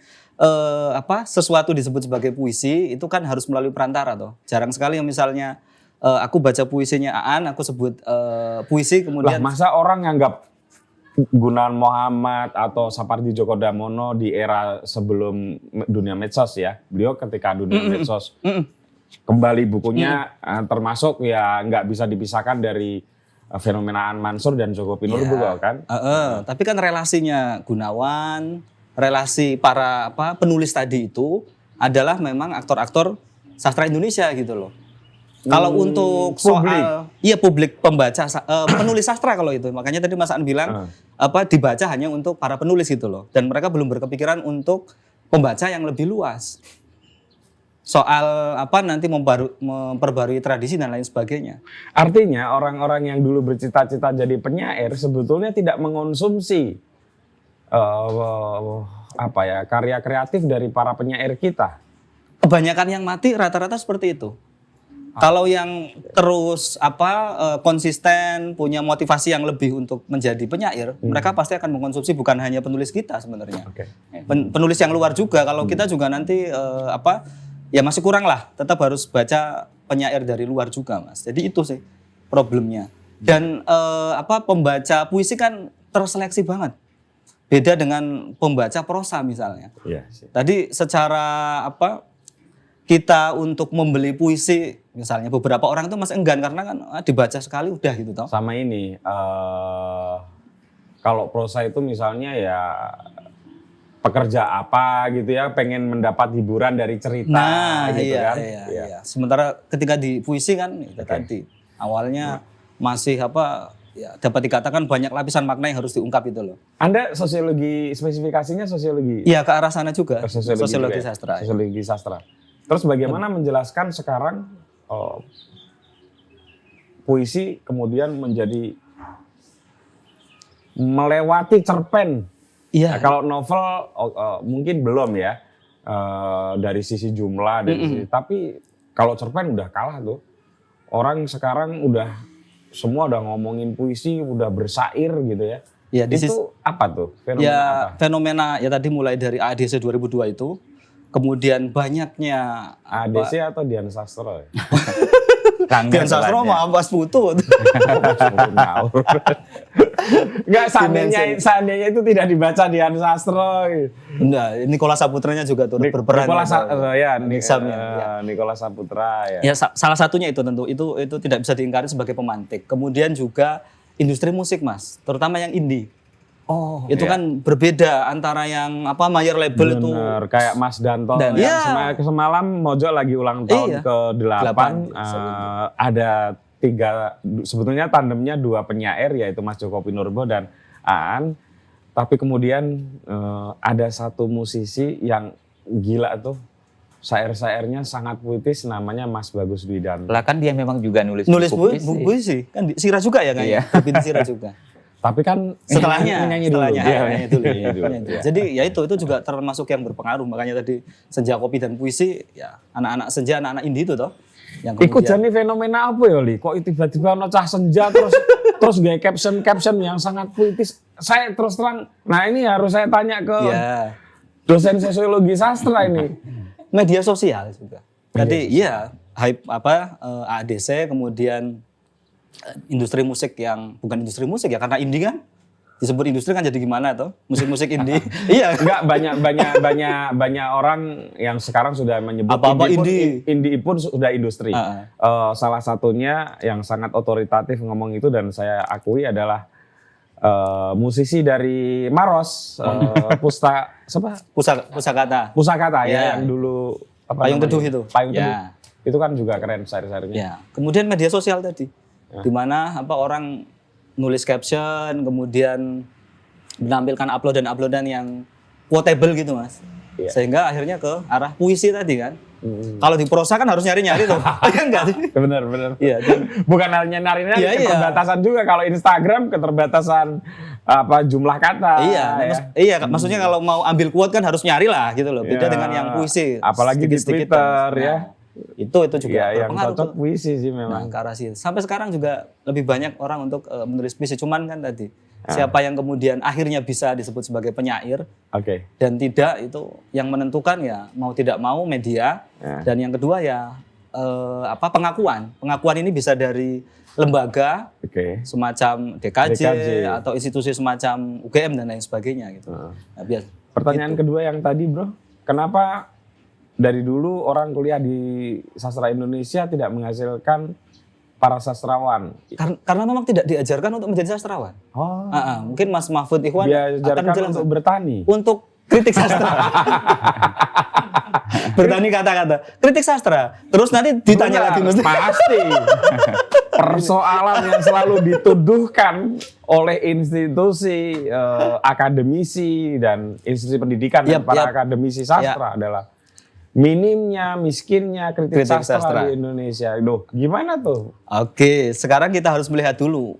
sesuatu disebut sebagai puisi itu kan harus melalui perantara toh. Jarang sekali yang misalnya aku baca puisinya Aan, aku sebut puisi kemudian. Lah masa orang nganggap Gunawan Muhammad atau Sapardi Djoko Damono di era sebelum dunia medsos ya. Beliau ketika dunia medsos kembali bukunya termasuk ya nggak bisa dipisahkan dari fenomena Aan Mansur dan Joko Pinurbo kan. Tapi kan relasinya Gunawan, relasi para penulis tadi itu adalah memang aktor-aktor sastra Indonesia gitu loh. Kalau untuk soal publik pembaca penulis sastra kalau itu makanya tadi Mas Aan bilang dibaca hanya untuk para penulis gitu loh dan mereka belum berkepikiran untuk pembaca yang lebih luas soal nanti memperbarui tradisi dan lain sebagainya. Artinya orang-orang yang dulu bercita-cita jadi penyair sebetulnya tidak mengonsumsi karya kreatif dari para penyair kita. Kebanyakan yang mati rata-rata seperti itu. Kalau yang terus konsisten punya motivasi yang lebih untuk menjadi penyair, mereka pasti akan mengkonsumsi bukan hanya penulis kita sebenarnya. Penulis yang luar juga. Kalau kita juga nanti ya masih kurang lah. Tetap harus baca penyair dari luar juga, Mas. Jadi itu sih problemnya. Dan pembaca puisi kan terseleksi banget. Beda dengan pembaca prosa misalnya. Tadi secara kita untuk membeli puisi misalnya beberapa orang itu masih enggan karena kan dibaca sekali udah gitu toh. Sama ini kalau prosa itu misalnya ya pekerja apa gitu ya pengen mendapat hiburan dari cerita gitu kan. Iya. Sementara ketika di puisi kan itu tadi awalnya masih dapat dikatakan banyak lapisan makna yang harus diungkap itu loh. Anda sosiologi spesifikasinya sosiologi? Iya ke arah sana juga. Sosiologi sastra. Sosiologi sastra. Terus bagaimana menjelaskan sekarang puisi kemudian menjadi melewati cerpen? Iya. Nah, kalau novel mungkin belum ya dari sisi jumlah tapi kalau cerpen udah kalah tuh. Orang sekarang semua udah ngomongin puisi, udah bersair gitu ya. Ya itu apa tuh? Fenomena ya tadi mulai dari ADC 2002 itu. Kemudian banyaknya ADC atau Dian Sastro ya? Dian Sastro mah Mas Putu. Enggak, seandainya itu tidak dibaca Dian Sastro. Enggak, Nicholas Saputranya juga turut berperan. Nicholas Saputra ya. Ya salah satunya itu tentu itu tidak bisa diingkari sebagai pemantik. Kemudian juga industri musik Mas, terutama yang indie. Itu kan berbeda antara yang major label. Bener, itu kayak Mas Danto yang semalam Mojo lagi ulang tahun ke-8 ada 3 sebetulnya tandemnya 2 penyair yaitu Mas Joko Pinurbo dan Aan, tapi kemudian ada satu musisi yang gila tuh syair-syairnya sangat puitis namanya Mas Bagus Dwidanto. Lah kan dia memang juga nulis puisi kan Sira juga ya kayaknya. Sira juga. Tapi kan setelahnya dulu. Jadi ya itu juga termasuk yang berpengaruh. Makanya tadi senja kopi dan puisi ya anak-anak senja, anak-anak indie itu toh. Ikut jadi fenomena apa ya Li? Kok tiba-tiba ono cah senja terus gaya caption yang sangat puitis. Saya terus terang, nah ini harus saya tanya ke dosen sosiologi sastra ini. Media sosial juga. Tadi hype ADC kemudian industri musik yang bukan industri musik ya karena indie kan disebut industri kan jadi gimana tuh musik-musik indie. Iya enggak banyak orang yang sekarang sudah menyebut indie pun sudah industri. Salah satunya yang sangat otoritatif ngomong itu dan saya akui adalah musisi dari Maros Pusakata ya yang dulu Payung Teduh itu. Itu kan juga keren syair-syairnya. Ya. Kemudian media sosial tadi. Di mana orang nulis caption kemudian menampilkan uploadan yang quotable gitu Mas. Iya. Sehingga akhirnya ke arah puisi tadi kan. Kalau di prosa kan harus nyari-nyari tuh. Iya enggak sih? Benar. Iya. Bukan hanya nyari-nyari, Iya, keterbatasan juga. Kalau Instagram keterbatasan jumlah kata. Iya, maksudnya kalau mau ambil quote kan harus nyari lah gitu loh. Beda dengan yang puisi. Apalagi di Twitter ya. Itu juga yang berpengaruh cocok puisi sih memang. ke arah situ. Sampai sekarang juga lebih banyak orang untuk menulis puisi. Cuman kan tadi siapa yang kemudian akhirnya bisa disebut sebagai penyair dan tidak, itu yang menentukan ya mau tidak mau media. Dan yang kedua ya pengakuan. Pengakuan ini bisa dari lembaga semacam DKJ atau institusi semacam UGM dan lain sebagainya gitu. Pertanyaan kedua yang tadi bro, kenapa dari dulu orang kuliah di sastra Indonesia tidak menghasilkan para sastrawan? Karena memang tidak diajarkan untuk menjadi sastrawan. Mungkin Mas Mahfud Ikhwan akan menjelaskan untuk bertani. Untuk kritik sastra. Bertani kata-kata. Kritik sastra. Terus nanti ditanya lagi mesti. Pasti. Persoalan yang selalu dituduhkan oleh institusi akademisi dan institusi pendidikan dan para akademisi sastra adalah minimnya, miskinnya kritik sastra di Indonesia. Loh, gimana tuh? Oke, sekarang kita harus melihat dulu.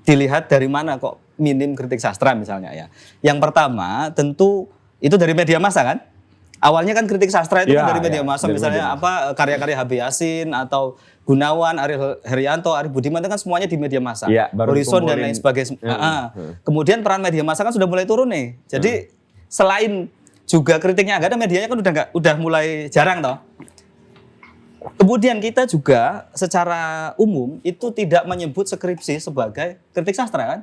Dilihat dari mana kok minim kritik sastra misalnya ya. Yang pertama tentu itu dari media massa kan? Awalnya kan kritik sastra itu kan dari media massa, misalnya karya-karya H.B. Yassin atau Gunawan, Ariel Herianto, Arif Budiman, itu kan semuanya di media massa. Horizon dan lain sebagainya. Kemudian peran media massa kan sudah mulai turun nih. Jadi selain juga kritiknya nggak ada, medianya kan udah mulai jarang toh. Kemudian kita juga secara umum itu tidak menyebut skripsi sebagai kritik sastra kan?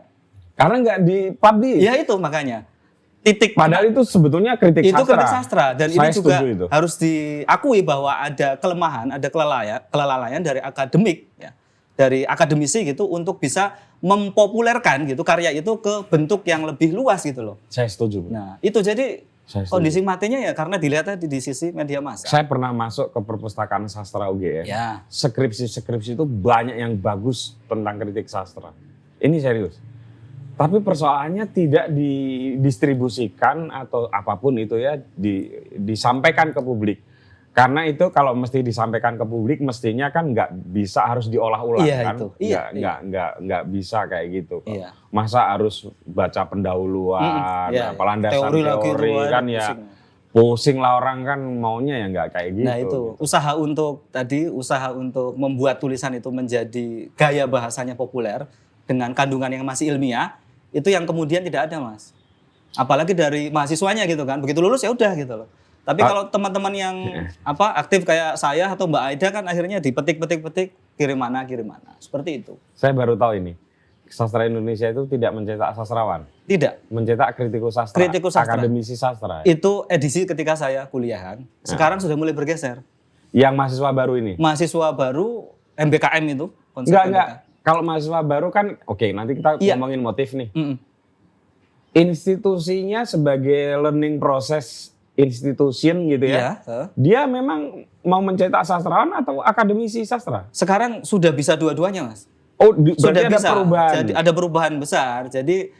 Karena nggak dipublish. Ya itu makanya. Padahal itu sebetulnya kritik sastra. Itu kritik sastra dan Saya ini juga itu harus diakui bahwa ada kelemahan, ada kelalaian dari akademik ya. Dari akademisi gitu untuk bisa mempopulerkan gitu karya itu ke bentuk yang lebih luas gitu loh. Saya setuju. Nah, itu jadi kondisi matinya ya karena dilihat tadi di sisi media massa. Saya pernah masuk ke perpustakaan sastra UGM. Ya. Skripsi-skripsi itu banyak yang bagus tentang kritik sastra. Ini serius. Tapi persoalannya tidak didistribusikan atau apapun itu ya disampaikan ke publik. Karena itu kalau mesti disampaikan ke publik mestinya kan nggak bisa harus diolah ulang kan? Nggak bisa kayak gitu. Iya. Masa harus baca pendahuluan, landasan teori kan ya pusing lah orang kan maunya ya nggak kayak gitu. Nah itu usaha untuk membuat tulisan itu menjadi gaya bahasanya populer dengan kandungan yang masih ilmiah, itu yang kemudian tidak ada Mas. Apalagi dari mahasiswanya gitu kan, begitu lulus ya udah gitu loh. Tapi kalau teman-teman yang aktif kayak saya atau Mbak Aida kan akhirnya dipetik, kirim mana, seperti itu. Saya baru tahu ini, sastra Indonesia itu tidak mencetak sastrawan. Tidak. Mencetak kritikus sastra, akademisi sastra. Itu edisi ketika saya kuliahan, sekarang sudah mulai bergeser. Yang mahasiswa baru ini? Mahasiswa baru, MBKM itu. Enggak. Kalau mahasiswa baru kan, nanti kita ngomongin motif nih. Institusinya sebagai learning process institution gitu ya. Dia memang mau mencetak sastrawan atau akademisi sastra? Sekarang sudah bisa dua-duanya Mas. Sudah bisa. Ada perubahan. Jadi ada perubahan besar. Jadi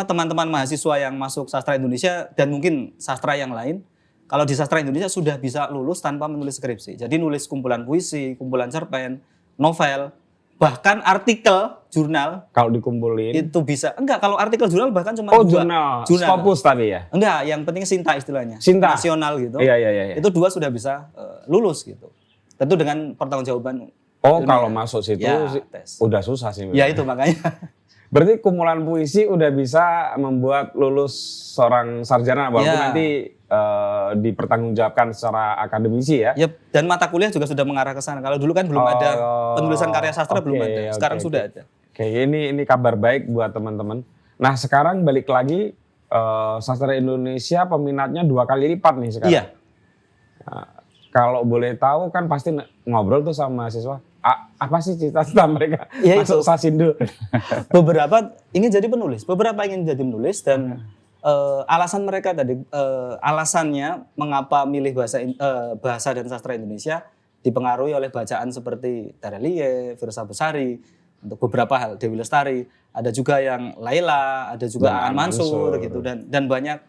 teman-teman mahasiswa yang masuk sastra Indonesia dan mungkin sastra yang lain, kalau di sastra Indonesia sudah bisa lulus tanpa menulis skripsi. Jadi nulis kumpulan puisi, kumpulan cerpen, novel, bahkan artikel jurnal. Kalau dikumpulin itu bisa. Enggak, kalau artikel jurnal bahkan cuma jurnal. Scopus tadi ya? Enggak, yang penting Sinta istilahnya. Sinta. Nasional gitu. Iya. Itu 2 sudah bisa lulus gitu. Tentu dengan pertanggungjawaban. Kalau masuk situ udah susah sih. Ya itu makanya. Berarti kumpulan puisi udah bisa membuat lulus seorang sarjana walaupun nanti dipertanggungjawabkan secara akademisi ya. Dan mata kuliah juga sudah mengarah ke sana. Kalau dulu kan belum ada penulisan karya sastra, belum ada. Sekarang sudah ada. Ini kabar baik buat teman-teman. Nah, sekarang balik lagi sastra Indonesia peminatnya 2 kali lipat nih sekarang. Iya. Nah, kalau boleh tahu kan pasti ngobrol tuh sama mahasiswa. Apa sih cita-cita mereka masuk Sasindo? Beberapa ingin jadi penulis, beberapa ingin jadi penulis dan alasan mereka tadi, alasannya mengapa milih bahasa dan sastra Indonesia dipengaruhi oleh bacaan seperti Terelie, Firsa Besari, untuk beberapa hal, Dewi Lestari, ada juga yang Laila, ada juga Aan Mansur gitu dan banyak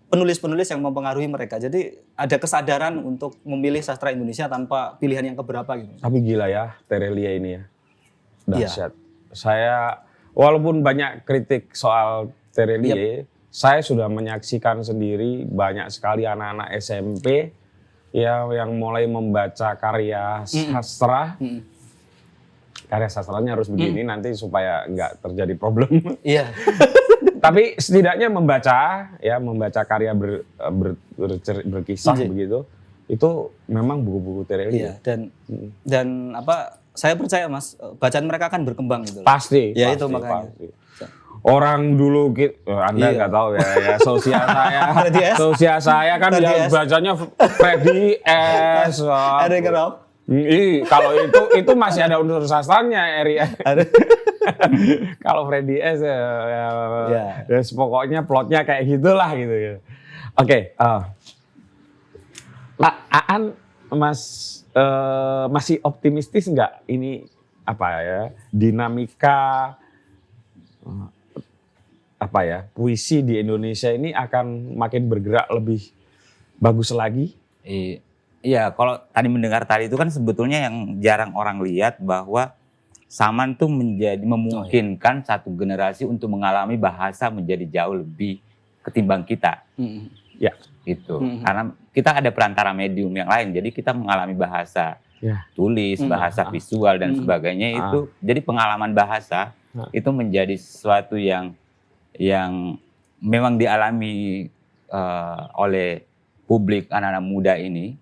penulis-penulis yang mempengaruhi mereka. Jadi ada kesadaran untuk memilih sastra Indonesia tanpa pilihan yang keberapa gitu. Tapi gila ya Terelia ini ya. Iya. Dahsyat. Saya walaupun banyak kritik soal Terelia, saya sudah menyaksikan sendiri banyak sekali anak-anak SMP ya yang mulai membaca karya sastra. Karya sastranya harus begini nanti supaya nggak terjadi problem. Iya. Tapi setidaknya membaca karya berkisah begitu, itu memang buku-buku Terelia. Iya, dan apa? Saya percaya Mas, bacaan mereka akan berkembang gitu. Pasti. Ya pasti, itu makanya. Pasti. Orang dulu Anda nggak tahu ya sosial saya kan ya bacanya Freddy S. Eric Rob. Kalau itu masih ada unsur sastranya, Eri. Kalau Freddy S ya, pokoknya plotnya kayak gitulah gitu ya. Oke, Pak Aan masih optimistis nggak ini dinamika puisi di Indonesia ini akan makin bergerak lebih bagus lagi? Iya, kalau tadi mendengar tadi itu kan sebetulnya yang jarang orang lihat bahwa Saman tuh memungkinkan satu generasi untuk mengalami bahasa menjadi jauh lebih ketimbang kita. Ya, gitu. Karena kita ada perantara medium yang lain, jadi kita mengalami bahasa tulis, bahasa visual dan sebagainya itu. Jadi pengalaman bahasa itu menjadi sesuatu yang memang dialami oleh publik anak-anak muda ini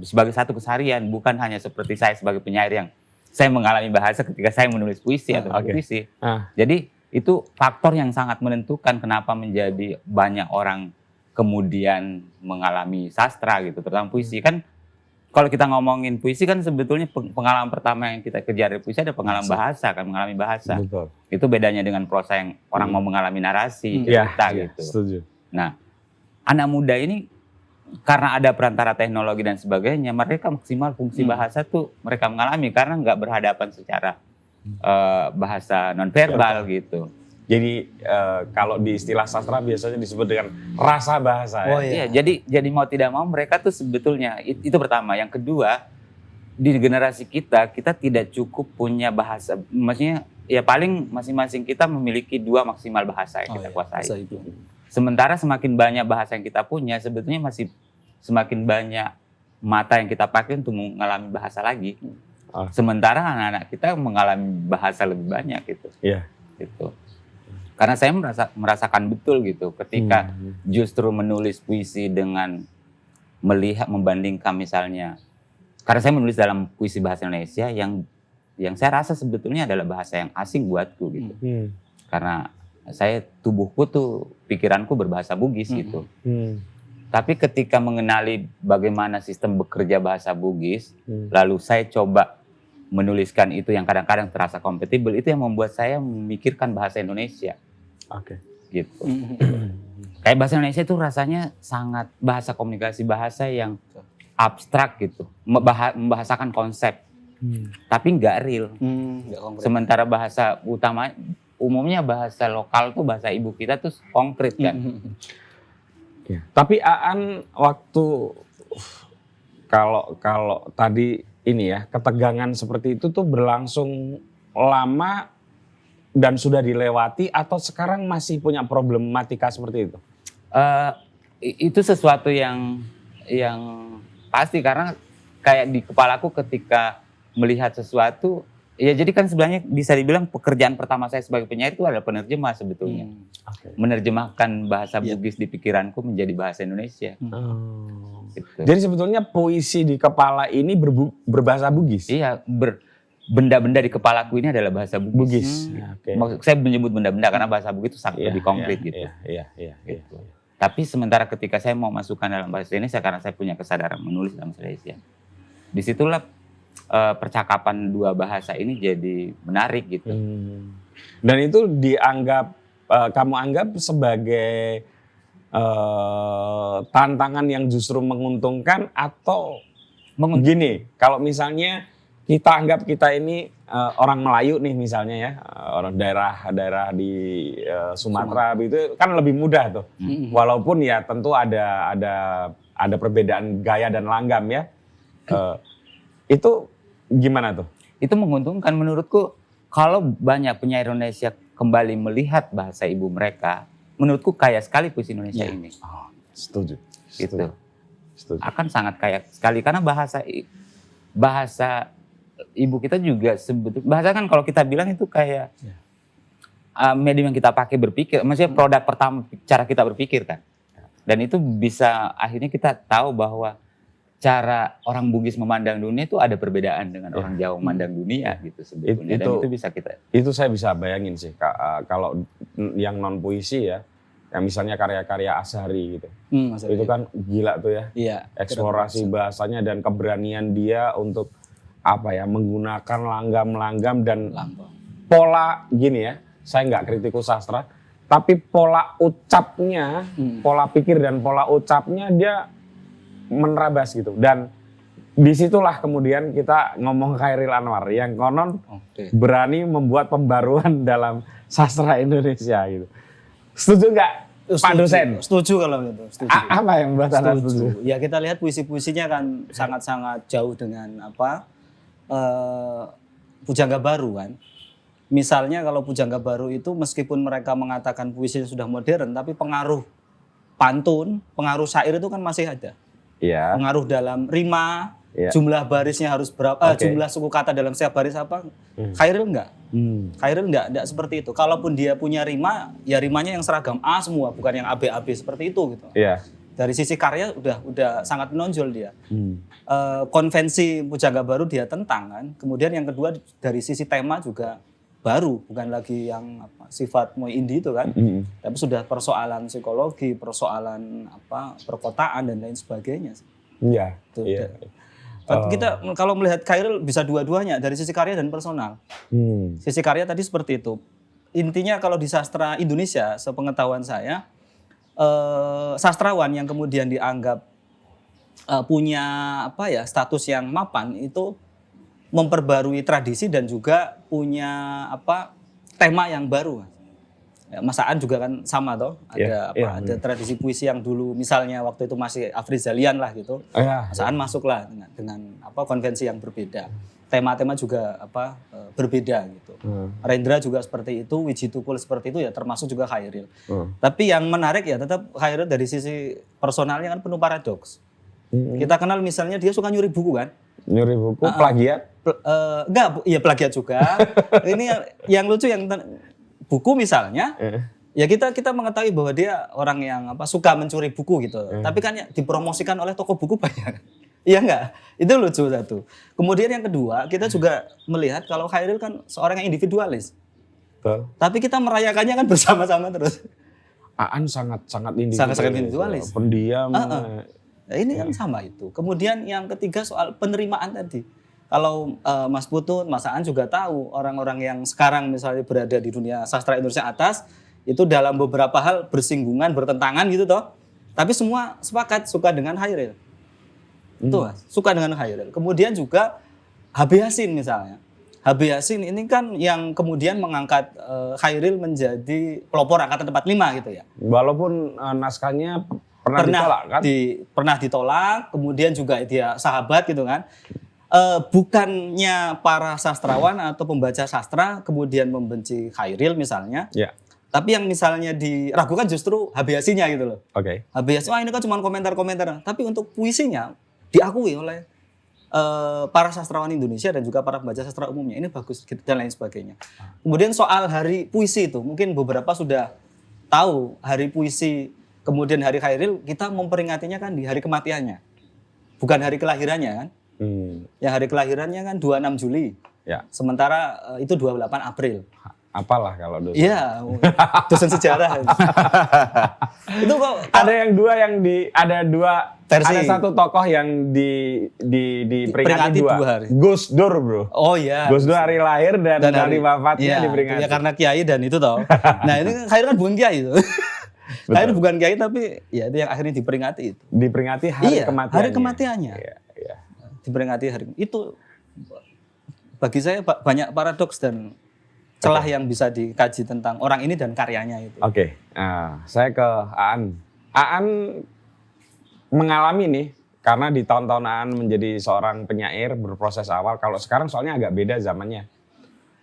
sebagai satu keseharian, bukan hanya seperti saya sebagai penyair yang saya mengalami bahasa ketika saya menulis puisi atau puisi. Jadi itu faktor yang sangat menentukan kenapa menjadi banyak orang kemudian mengalami sastra gitu, terutama puisi. Kan kalau kita ngomongin puisi kan sebetulnya pengalaman pertama yang kita kejar dari puisi ada pengalaman bahasa, kan mengalami bahasa. Betul. Itu bedanya dengan prosa yang orang mau mengalami narasi, cerita gitu. Setuju. Nah, anak muda ini karena ada perantara teknologi dan sebagainya, mereka maksimal fungsi bahasa tuh mereka mengalami karena nggak berhadapan secara bahasa nonverbal gitu. Jadi kalau di istilah sastra biasanya disebut dengan rasa bahasa. Iya, jadi mau tidak mau mereka tuh sebetulnya itu pertama. Yang kedua, di generasi kita tidak cukup punya bahasa, maksudnya ya paling masing-masing kita memiliki 2 maksimal bahasa yang kita kuasai. Sementara semakin banyak bahasa yang kita punya, sebetulnya masih semakin banyak mata yang kita pakai untuk mengalami bahasa lagi. Sementara anak-anak kita mengalami bahasa lebih banyak gitu. Iya. Gitu. Karena saya merasakan betul gitu, ketika justru menulis puisi dengan membandingkan misalnya, karena saya menulis dalam puisi bahasa Indonesia yang saya rasa sebetulnya adalah bahasa yang asing buatku gitu. Karena saya tubuhku tuh pikiranku berbahasa Bugis gitu. Tapi ketika mengenali bagaimana sistem bekerja bahasa Bugis, lalu saya coba menuliskan itu yang kadang-kadang terasa kompatibel, itu yang membuat saya memikirkan bahasa Indonesia. Gitu. Kayak bahasa Indonesia itu rasanya sangat bahasa komunikasi, bahasa yang abstrak gitu, membahasakan konsep, tapi nggak real. Sementara bahasa umumnya bahasa lokal tuh bahasa ibu kita tuh konkret kan. Tapi Aan waktu kalau tadi ini ya ketegangan seperti itu tuh berlangsung lama dan sudah dilewati atau sekarang masih punya problematika seperti itu? Itu sesuatu yang pasti karena kayak di kepalaku ketika melihat sesuatu. Ya jadi kan sebenarnya bisa dibilang pekerjaan pertama saya sebagai penyair itu adalah penerjemah sebetulnya. Menerjemahkan bahasa Bugis di pikiranku menjadi bahasa Indonesia. Gitu. Jadi sebetulnya puisi di kepala ini berbahasa Bugis? Iya, benda-benda di kepalaku ini adalah bahasa Bugis. Maksud saya menyebut benda-benda karena bahasa Bugis itu sangat lebih konkret gitu. Gitu. Tapi sementara ketika saya mau masukkan dalam bahasa Indonesia karena saya punya kesadaran menulis dalam bahasa Indonesia. Disitulah percakapan 2 bahasa ini jadi menarik gitu. Dan itu kamu anggap sebagai tantangan yang justru menguntungkan atau gini, kalau misalnya kita anggap kita ini orang Melayu nih misalnya ya, orang daerah di Sumatera itu kan lebih mudah tuh. Walaupun ya tentu ada perbedaan gaya dan langgam ya. Itu gimana tuh? Itu menguntungkan menurutku kalau banyak penyair Indonesia kembali melihat bahasa ibu mereka, menurutku kaya sekali puisi Indonesia ini. Oh, setuju. Gitu. Setuju. Akan sangat kaya sekali karena bahasa ibu kita juga sebetulnya, bahasa kan kalau kita bilang itu kayak medium yang kita pakai berpikir, maksudnya produk pertama cara kita berpikir kan. Dan itu bisa akhirnya kita tahu bahwa cara orang Bugis memandang dunia itu ada perbedaan dengan orang Jawa memandang dunia gitu sebetulnya. Dan itu bisa kita. Itu saya bisa bayangin sih kalau yang non puisi ya, yang misalnya karya-karya Azhari gitu. Itu kan gila tuh ya. Iya. Eksplorasi bahasanya dan keberanian dia untuk menggunakan langgam-langgam dan pola gini ya. Saya nggak kritikus sastra, tapi pola ucapnya, pola pikir dan pola ucapnya dia menerabas gitu. Dan disitulah kemudian kita ngomong Chairil Anwar yang konon berani membuat pembaruan dalam sastra Indonesia gitu. Setuju nggak Pak dosen? Setuju kalau gitu. Setuju. Apa yang membuat Anda setuju? Ya kita lihat puisi-puisinya kan sangat-sangat jauh dengan Pujangga Baru kan. Misalnya kalau Pujangga Baru itu meskipun mereka mengatakan puisinya sudah modern, tapi pengaruh pantun, pengaruh syair itu kan masih ada. Iya. Pengaruh dalam rima, jumlah barisnya harus berapa, jumlah suku kata dalam setiap baris apa. Chairil enggak. Chairil enggak seperti itu. Kalaupun dia punya rima, ya rimanya yang seragam A semua, bukan yang AB seperti itu gitu. Iya. Dari sisi karya udah sangat menonjol dia. Konvensi Pujangga Baru dia tentang kan. Kemudian yang kedua dari sisi tema juga baru, bukan lagi yang sifat indie itu kan. Tapi sudah persoalan psikologi, persoalan perkotaan dan lain sebagainya. Iya. Kita kalau melihat Chairil bisa dua-duanya dari sisi karya dan personal. Sisi karya tadi seperti itu. Intinya kalau di sastra Indonesia, sepengetahuan saya, sastrawan yang kemudian dianggap punya status yang mapan itu memperbarui tradisi dan juga punya tema yang baru. Ya, Mas Aan juga kan sama toh, ada tradisi puisi yang dulu misalnya waktu itu masih Afrizalian lah gitu. Mas Aan masuklah dengan konvensi yang berbeda. Tema-tema juga berbeda gitu. Rendra juga seperti itu, Wiji Tukul seperti itu ya, termasuk juga Chairil. Tapi yang menarik ya tetap Chairil dari sisi personalnya kan penuh paradoks. Kita kenal misalnya dia suka nyuri buku kan? Nyuri buku, plagiat? Enggak, iya plagiat juga. Ini yang lucu yang buku misalnya, ya kita mengetahui bahwa dia orang yang suka mencuri buku gitu. Tapi kan dipromosikan oleh toko buku banyak. Iya enggak? Itu lucu satu. Kemudian yang kedua, kita juga melihat kalau Chairil kan seorang yang individualis. Betul. Tapi kita merayakannya kan bersama-sama terus. Aan sangat individualis. Pendiam. Nah, ini kan sama itu. Kemudian yang ketiga soal penerimaan tadi. Kalau Mas Putut, Mas Aan juga tahu orang-orang yang sekarang misalnya berada di dunia sastra Indonesia atas itu dalam beberapa hal bersinggungan, bertentangan gitu toh. Tapi semua sepakat suka dengan Chairil. Itu suka dengan Chairil. Kemudian juga H.B. Yasin misalnya. H.B. Yasin ini kan yang kemudian mengangkat Chairil menjadi pelopor angkatan 45 gitu ya. Walaupun naskahnya pernah ditolak kan? Pernah ditolak, kemudian juga dia sahabat gitu kan. Bukannya para sastrawan atau pembaca sastra kemudian membenci Chairil misalnya. Ya. Tapi yang misalnya diragukan justru H.B. Yasinnya gitu loh. Oke. H.B. Yasin, ini kan cuma komentar-komentar. Tapi untuk puisinya diakui oleh para sastrawan Indonesia dan juga para pembaca sastra umumnya. Ini bagus dan lain sebagainya. Kemudian soal hari puisi itu, mungkin beberapa sudah tahu hari puisi. Kemudian hari Chairil kita memperingatinya kan di hari kematiannya. Bukan hari kelahirannya kan. Yang hari kelahirannya kan 26 Juli. Ya. Sementara itu 28 April. Apalah kalau dosen. Iya, dosen sejarah. Itu kok ada dua versi. Ada satu tokoh yang diperingati dua hari. Gus Dur, Bro. Oh iya. Gus Dur hari lahir dan hari wafatnya diperingati. Ya karena kiai dan itu toh. Nah, ini Chairil kan bukan kiai itu. Chairil bukan kiai tapi ya itu yang akhirnya diperingati itu. Diperingati hari kematiannya. Hari kematiannya. Iya. Diperingati hari itu bagi saya banyak paradoks dan celah yang bisa dikaji tentang orang ini dan karyanya itu. Oke, nah, saya ke Aan. Aan mengalami nih, karena di tahun-tahun Aan menjadi seorang penyair berproses awal. Kalau sekarang soalnya agak beda zamannya.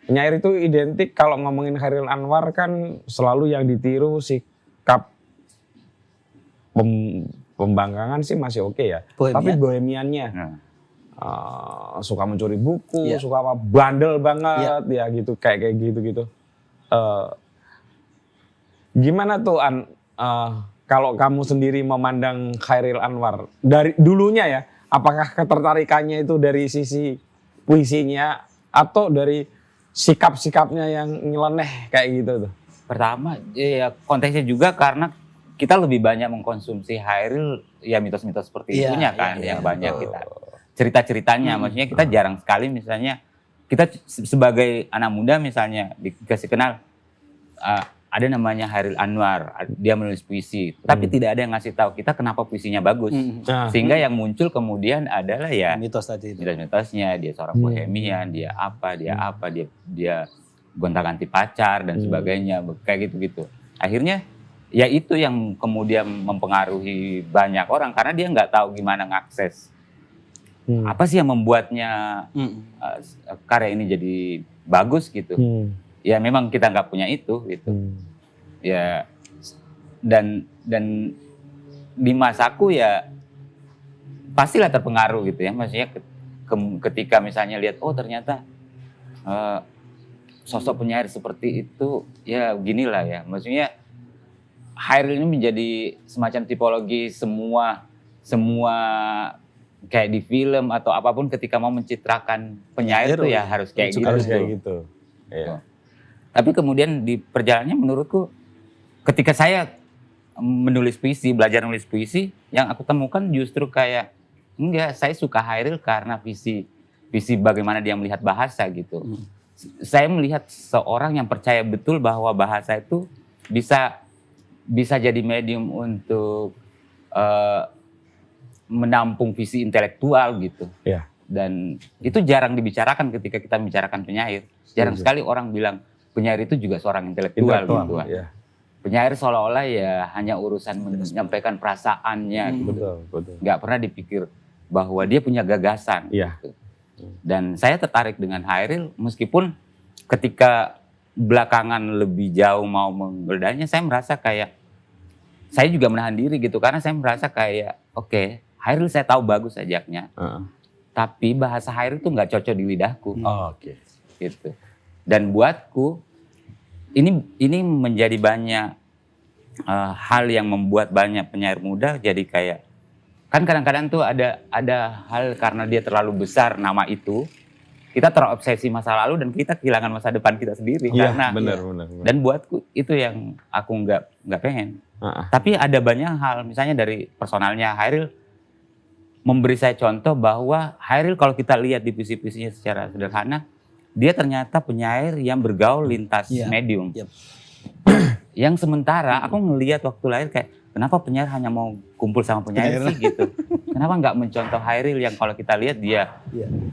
Penyair itu identik kalau ngomongin Chairil Anwar kan selalu yang ditiru sikap pembangkangan sih masih oke ya. Bohemian. Tapi bohemiannya. Suka mencuri buku, suka apa, bandel banget ya gitu, kayak gitu. Gimana tuh kalau kamu sendiri memandang Chairil Anwar dari dulunya ya, apakah ketertarikannya itu dari sisi puisinya atau dari sikap-sikapnya yang nyeleneh kayak gitu tuh? Pertama ya konteksnya juga karena kita lebih banyak mengkonsumsi Chairil ya mitos-mitos seperti itunya kan yang banyak kita cerita-ceritanya. Maksudnya kita jarang sekali misalnya kita sebagai anak muda misalnya dikasih kenal ada namanya Chairil Anwar, dia menulis puisi, tapi tidak ada yang ngasih tahu kita kenapa puisinya bagus. Sehingga yang muncul kemudian adalah ya mitos tadi itu. Mitos-mitosnya, dia seorang bohemian, dia gonta-ganti pacar dan sebagainya, kayak gitu-gitu. Akhirnya ya itu yang kemudian mempengaruhi banyak orang karena dia nggak tahu gimana ngakses apa sih yang membuatnya karya ini jadi bagus gitu. Ya memang kita nggak punya itu gitu. Ya dan di masaku ya pastilah terpengaruh gitu ya. Maksudnya ketika misalnya lihat oh ternyata sosok penyair seperti itu ya beginilah ya. Maksudnya Chairil ini menjadi semacam tipologi semua kayak di film atau apapun ketika mau mencitrakan penyair itu ya harus kayak gitu. Harus kayak gitu. Iya. Tapi kemudian di perjalanannya menurutku ketika saya menulis puisi, belajar nulis puisi, yang aku temukan justru kayak enggak, saya suka Chairil karena visi bagaimana dia melihat bahasa gitu. Saya melihat seorang yang percaya betul bahwa bahasa itu bisa jadi medium untuk menampung visi intelektual gitu. Yeah. Dan itu jarang dibicarakan ketika kita membicarakan penyair. Jarang sekali orang bilang penyair itu juga seorang intelektual gitu. Yeah. Penyair seolah-olah ya hanya urusan menyampaikan perasaannya gitu. Betul. Nggak pernah dipikir bahwa dia punya gagasan. Yeah. Gitu. Dan saya tertarik dengan Chairil meskipun ketika belakangan lebih jauh mau menggeledahnya, saya merasa kayak saya juga menahan diri gitu karena saya merasa kayak oke, Chairil saya tahu bagus ajaknya, tapi bahasa Chairil tuh nggak cocok di lidahku. Oke. Gitu. Dan buatku ini menjadi banyak hal yang membuat banyak penyair muda jadi kayak kan kadang-kadang tuh ada hal karena dia terlalu besar nama itu. Kita terobsesi masa lalu dan kita kehilangan masa depan kita sendiri karena benar. Dan buatku itu yang aku nggak pengen. Tapi ada banyak hal misalnya dari personalnya Chairil memberi saya contoh bahwa Chairil kalau kita lihat di puisi-puisinya secara sederhana dia ternyata penyair yang bergaul lintas medium. Yang sementara aku ngelihat waktu lahir kayak kenapa penyair hanya mau kumpul sama penyair sih gitu. Kenapa nggak mencontoh Chairil yang kalau kita lihat dia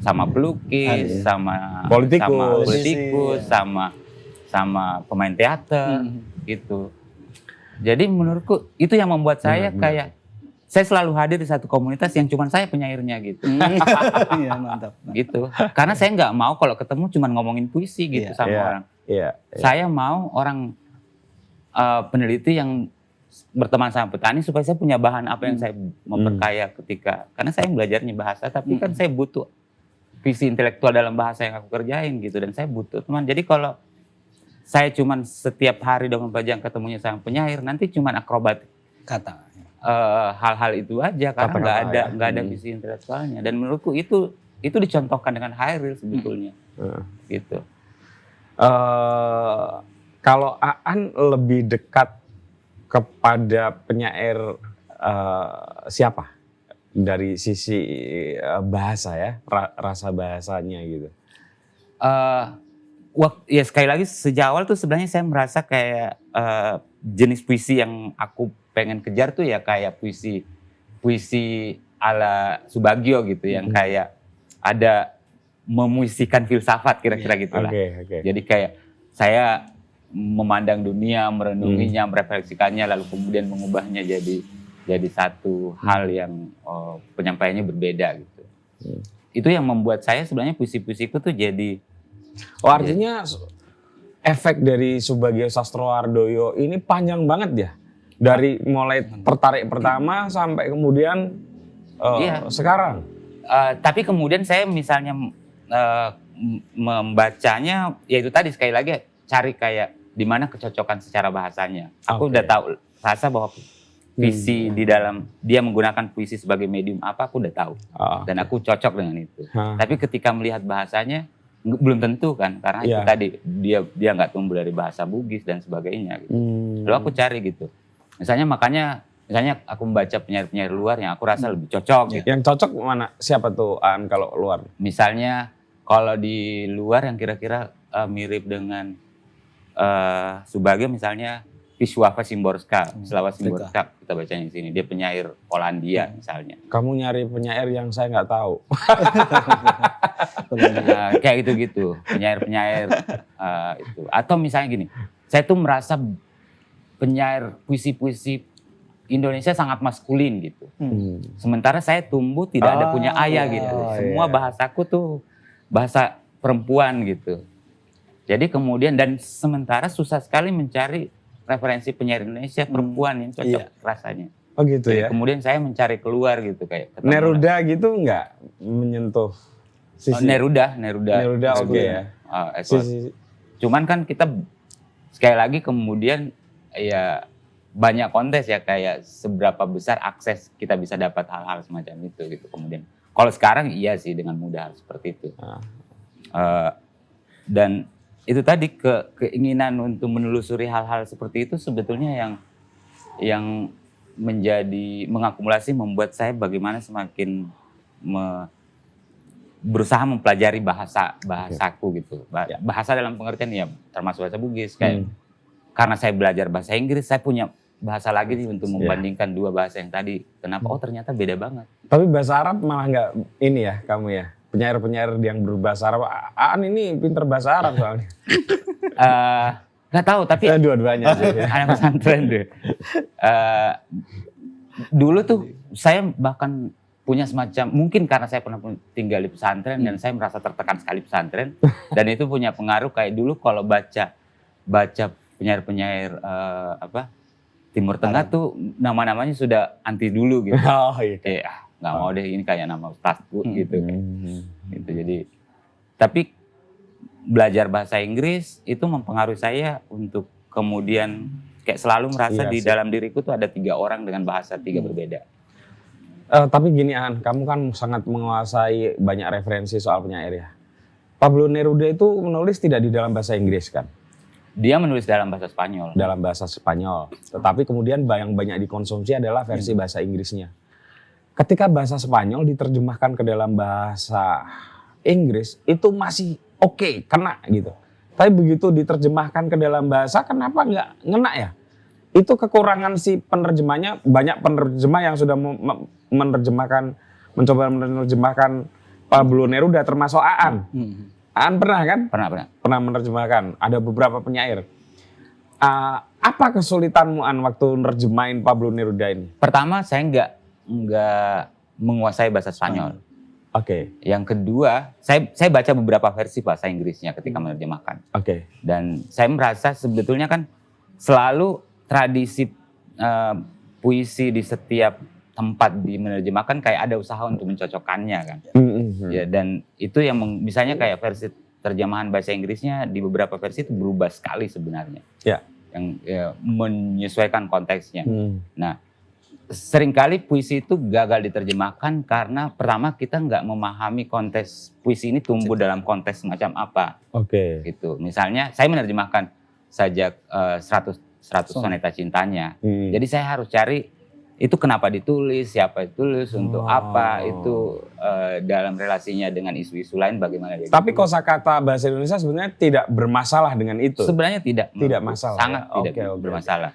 sama pelukis, sama politikus, sama pemain teater gitu. Jadi menurutku itu yang membuat saya kayak saya selalu hadir di satu komunitas yang cuma saya penyairnya gitu. Iya, mantap. Gitu. Karena saya nggak mau kalau ketemu cuma ngomongin puisi gitu sama orang. Saya mau orang peneliti yang berteman sama petani supaya saya punya bahan apa yang saya memperkaya ketika karena saya belajarnya bahasa tapi kan saya butuh visi intelektual dalam bahasa yang aku kerjain gitu dan saya butuh teman. Jadi kalau saya cuman setiap hari 24 jam ketemunya sama penyair nanti cuman akrobat kata hal-hal itu aja karena nggak ada visi intelektualnya dan menurutku itu dicontohkan dengan Chairil sebetulnya gitu. Kalau Aan lebih dekat kepada penyair siapa dari sisi bahasa ya, rasa bahasanya gitu? Ya sekali lagi sejak awal tuh sebenarnya saya merasa kayak jenis puisi yang aku pengen kejar tuh ya kayak puisi ala Subagio gitu yang kayak ada memuisikan filsafat kira-kira gitulah. Oke. Jadi kayak saya memandang dunia, merenunginya, merefleksikannya, lalu kemudian mengubahnya jadi satu hal yang penyampaiannya berbeda gitu. Itu yang membuat saya sebenarnya puisi-puisiku tuh jadi. Artinya efek dari Subagio Sastrowardoyo ini panjang banget ya. Dari mulai tertarik pertama sampai kemudian sekarang. Tapi kemudian saya misalnya membacanya, ya itu tadi sekali lagi cari kayak di mana kecocokan secara bahasanya. Aku udah tahu rasa bahwa visi di dalam dia menggunakan puisi sebagai medium apa, aku udah tahu dan aku cocok dengan itu. Tapi ketika melihat bahasanya belum tentu kan, karena itu tadi dia nggak tumbuh dari bahasa Bugis dan sebagainya. Gitu. Lalu aku cari gitu. Misalnya aku membaca penyair-penyair luar yang aku rasa lebih cocok. Gitu. Yang cocok mana? Siapa tuh kalau luar? Misalnya kalau di luar yang kira-kira mirip dengan Subagio misalnya Wisława Szymborska, kita bacanya di sini. Dia penyair Polandia misalnya. Kamu nyari penyair yang saya nggak tahu. Kayak gitu-gitu, penyair-penyair itu. Atau misalnya gini, saya tuh merasa penyair puisi-puisi Indonesia sangat maskulin gitu. Sementara saya tumbuh tidak ada punya ayah gitu. Semua bahasaku tuh bahasa perempuan gitu. Jadi kemudian dan sementara susah sekali mencari referensi penyair Indonesia perempuan yang cocok rasanya. Oh gitu. Jadi ya. Kemudian saya mencari keluar gitu kayak Neruda gitu nggak menyentuh sisi. Neruda oke ya. Cuman kan kita sekali lagi kemudian ya banyak kontes ya kayak seberapa besar akses kita bisa dapat hal-hal semacam itu gitu. Kemudian kalau sekarang iya sih dengan mudah seperti itu. Dan itu tadi keinginan untuk menelusuri hal-hal seperti itu sebetulnya yang mengakumulasi membuat saya bagaimana semakin berusaha mempelajari bahasaku gitu. Bahasa dalam pengertian ya termasuk bahasa Bugis kayak karena saya belajar bahasa Inggris saya punya bahasa lagi nih untuk membandingkan dua bahasa yang tadi. Kenapa? Oh ternyata beda banget. Tapi bahasa Arab malah nggak ini ya kamu ya? Penyair-penyair yang berbahasa Arab, ini pinter bahasa Arab soalnya. Nggak tahu, tapi dua-duanya aja ya. Anak pesantren deh. Dulu tuh saya bahkan punya semacam, mungkin karena saya pernah tinggal di pesantren dan saya merasa tertekan sekali pesantren. Dan itu punya pengaruh kayak dulu kalau baca penyair-penyair Timur Tengah tuh nama-namanya sudah anti dulu gitu. Oh iya. Nggak mau deh ini kayak nama ustazku gitu. Gitu. Jadi tapi belajar bahasa Inggris itu mempengaruhi saya untuk kemudian kayak selalu merasa di dalam diriku tuh ada 3 orang dengan bahasa 3 berbeda. Tapi gini An, kamu kan sangat menguasai banyak referensi soal penyair ya. Pablo Neruda itu menulis tidak di dalam bahasa Inggris kan? Dia menulis dalam bahasa Spanyol. Dalam bahasa Spanyol. Tetapi kemudian yang banyak dikonsumsi adalah versi bahasa Inggrisnya. Ketika bahasa Spanyol diterjemahkan ke dalam bahasa Inggris itu masih oke, kena gitu. Tapi begitu diterjemahkan ke dalam bahasa kenapa nggak ngena ya? Itu kekurangan si penerjemahnya. Banyak penerjemah yang sudah mencoba menerjemahkan Pablo Neruda termasuk Aan. Aan pernah kan? Pernah menerjemahkan. Ada beberapa penyair. Apa kesulitanmu Aan waktu nerjemahin Pablo Neruda ini? Pertama saya nggak menguasai bahasa Spanyol. Oke. Yang kedua, saya baca beberapa versi bahasa Inggrisnya ketika menerjemahkan. Oke. Dan saya merasa sebetulnya kan selalu tradisi puisi di setiap tempat menerjemahkan kayak ada usaha untuk mencocokkannya kan. Ya, dan itu yang misalnya kayak versi terjemahan bahasa Inggrisnya di beberapa versi itu berubah sekali sebenarnya. Ya. Yang menyesuaikan konteksnya. Nah, seringkali puisi itu gagal diterjemahkan karena pertama kita nggak memahami konteks puisi ini tumbuh dalam konteks semacam apa. Oke. Gitu. Misalnya saya menerjemahkan sajak 100 soneta cintanya. Jadi saya harus cari itu kenapa ditulis, siapa ditulis, untuk apa, itu dalam relasinya dengan isu-isu lain bagaimana. Tapi kosakata bahasa Indonesia sebenarnya tidak bermasalah dengan itu. Sebenarnya tidak masalah. Sangat tidak bermasalah.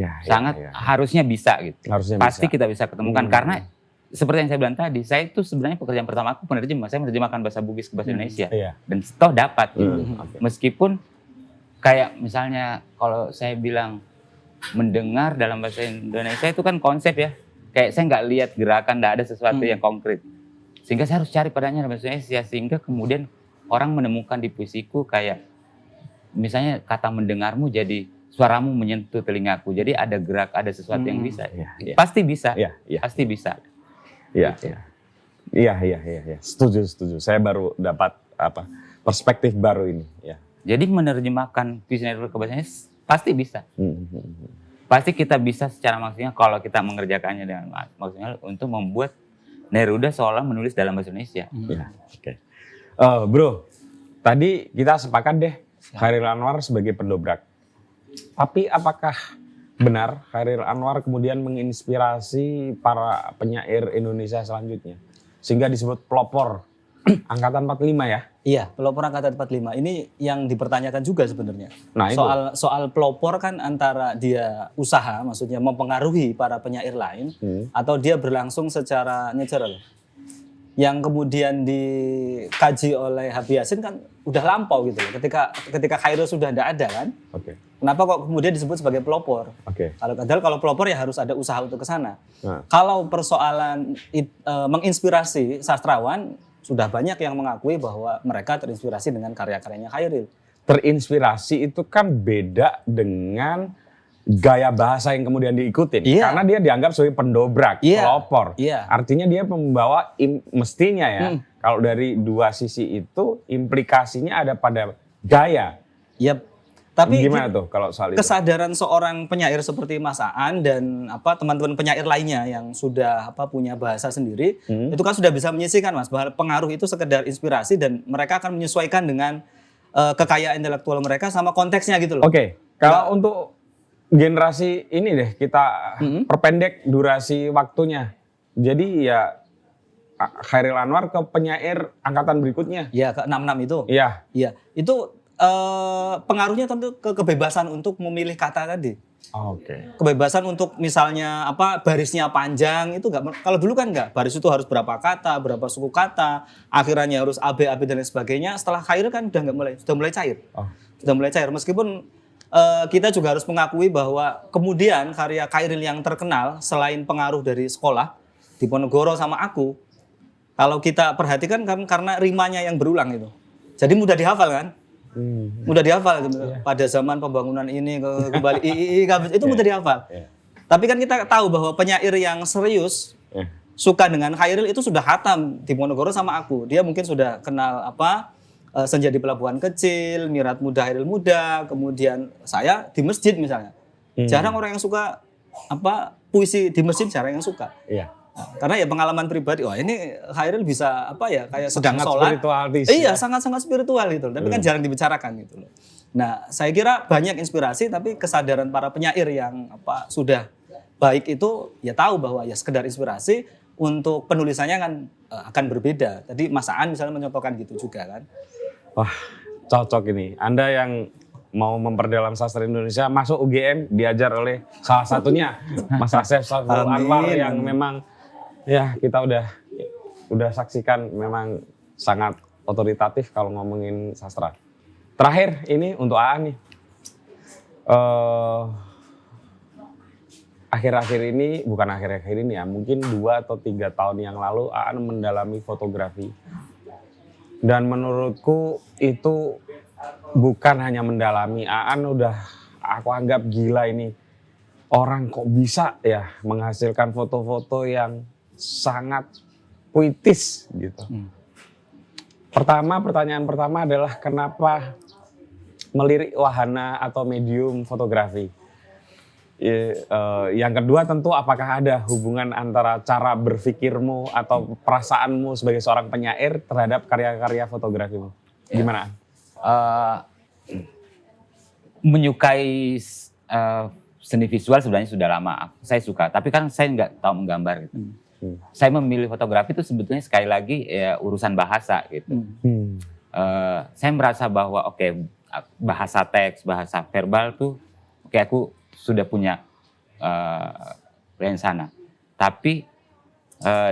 Ya, sangat harusnya bisa gitu. Harusnya pasti bisa. kita bisa ketemukan karena seperti yang saya bilang tadi, saya itu sebenarnya pekerjaan pertama aku penerjemah. Saya menerjemahkan bahasa Bugis ke bahasa Indonesia. Iya. Dan toh dapat gitu. Oke. Meskipun kayak misalnya kalau saya bilang mendengar dalam bahasa Indonesia itu kan konsep ya. Kayak saya nggak lihat gerakan, nggak ada sesuatu yang konkret. Sehingga saya harus cari padanya dalam bahasa Indonesia. Sehingga kemudian orang menemukan di puisiku kayak misalnya kata mendengarmu jadi suaramu menyentuh telingaku. Jadi ada gerak, ada sesuatu yang bisa. Iya. Pasti bisa. Iya, iya. Pasti bisa. Iya, iya. Setuju. Saya baru dapat perspektif baru ini. Ya. Jadi menerjemahkan puisi Neruda ke bahasa Indonesia pasti bisa. Pasti kita bisa secara maksudnya kalau kita mengerjakannya dengan maksudnya untuk membuat Neruda seolah menulis dalam bahasa Indonesia. Ya, oke. Bro, tadi kita sepakat deh Chairil Anwar sebagai pendobrak. Tapi apakah benar Chairil Anwar kemudian menginspirasi para penyair Indonesia selanjutnya? Sehingga disebut pelopor Angkatan 45 ya? Iya, pelopor Angkatan 45. Ini yang dipertanyakan juga sebenarnya. Nah, itu. Soal pelopor kan antara dia usaha, maksudnya mempengaruhi para penyair lain, atau dia berlangsung secara natural. Yang kemudian dikaji oleh Habib Yasin kan udah lampau gitu loh. Ketika Chairil sudah tidak ada kan. Oke. Kenapa kok kemudian disebut sebagai pelopor? Oke. Kalau pelopor ya harus ada usaha untuk ke sana. Nah. Kalau persoalan menginspirasi sastrawan, sudah banyak yang mengakui bahwa mereka terinspirasi dengan karya-karyanya Chairil. Terinspirasi itu kan beda dengan gaya bahasa yang kemudian diikutin. Iya. Karena dia dianggap sebagai pendobrak, Iya. pelopor. Iya. Artinya dia membawa mestinya ya. Kalau dari dua sisi itu implikasinya ada pada gaya. Yep. Tapi gimana tuh kalau soal itu? Kesadaran seorang penyair seperti Mas Aan dan teman-teman penyair lainnya yang sudah punya bahasa sendiri, itu kan sudah bisa menyisihkan Mas bahwa pengaruh itu sekedar inspirasi dan mereka akan menyesuaikan dengan kekayaan intelektual mereka sama konteksnya gitu loh. Oke. Kalau untuk generasi ini deh kita perpendek durasi waktunya. Jadi ya Chairil Anwar ke penyair angkatan berikutnya. Ya, ke 66 itu. Iya. Iya. Itu pengaruhnya tentu ke kebebasan untuk memilih kata tadi. Oke. Kebebasan untuk misalnya barisnya panjang itu enggak. Kalau dulu kan enggak. Baris itu harus berapa kata, berapa suku kata, akhirannya harus AB dan lain sebagainya. Setelah Chairil kan sudah mulai cair. Sudah mulai cair meskipun kita juga harus mengakui bahwa kemudian karya Chairil yang terkenal selain pengaruh dari sekolah Diponegoro sama aku, kalau kita perhatikan kan karena rimanya yang berulang itu, jadi mudah dihafal kan, mudah dihafal gitu. Pada zaman pembangunan ini kembali itu mudah dihafal. Tapi kan kita tahu bahwa penyair yang serius suka dengan Chairil itu sudah khatam Diponegoro sama aku, dia mungkin sudah kenal Senja di Pelabuhan Kecil, Mirat Muda, Chairil Muda, kemudian saya di masjid misalnya. Jarang orang yang suka puisi di masjid, jarang yang suka. Iya. Nah, karena ya pengalaman pribadi, wah ini Chairil bisa kayak sedang Sangat sholat. spiritualis. Iya, sangat-sangat spiritual gitu. Tapi kan jarang dibicarakan gitu loh. Nah, saya kira banyak inspirasi, tapi kesadaran para penyair yang sudah baik itu ya tahu bahwa ya sekedar inspirasi, untuk penulisannya kan akan berbeda. Tadi Mas Aan misalnya mencontohkan gitu juga kan. Wah, cocok ini. Anda yang mau memperdalam sastra Indonesia, masuk UGM diajar oleh salah satunya Mas Asef Saiful Anwar yang memang ya kita udah saksikan memang sangat otoritatif kalau ngomongin sastra. Terakhir ini untuk Aan nih. Akhir-akhir ini, bukan akhir-akhir ini ya, mungkin 2 atau 3 tahun yang lalu Aan mendalami fotografi. Dan menurutku itu bukan hanya mendalami, Aan udah aku anggap gila ini. Orang kok bisa ya menghasilkan foto-foto yang sangat puitis gitu. Pertanyaan pertama adalah kenapa melirik wahana atau medium fotografi? Yang kedua tentu apakah ada hubungan antara cara berpikirmu atau perasaanmu sebagai seorang penyair terhadap karya-karya fotografimu? Gimana? Menyukai seni visual sebenarnya sudah lama. Saya suka, tapi kan saya nggak tahu menggambar gitu. Saya memilih fotografi itu sebetulnya sekali lagi ya urusan bahasa gitu. Saya merasa bahwa bahasa teks, bahasa verbal tuh aku sudah punya plan sana. Tapi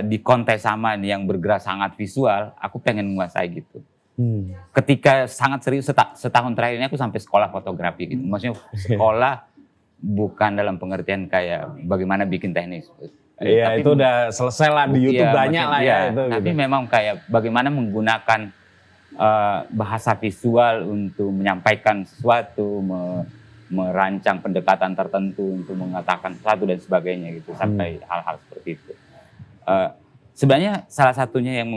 di kontes sama yang bergerak sangat visual, aku pengen menguasai gitu. Ketika sangat serius setahun terakhir ini aku sampai sekolah fotografi gitu. Maksudnya sekolah bukan dalam pengertian kayak bagaimana bikin teknis. Iya, itu udah selesai lah di YouTube banyak lah ya itu. Tapi gitu. memang kayak bagaimana menggunakan bahasa visual untuk menyampaikan sesuatu, merancang pendekatan tertentu untuk mengatakan sesuatu dan sebagainya gitu sampai hal-hal seperti itu. Sebenarnya salah satunya yang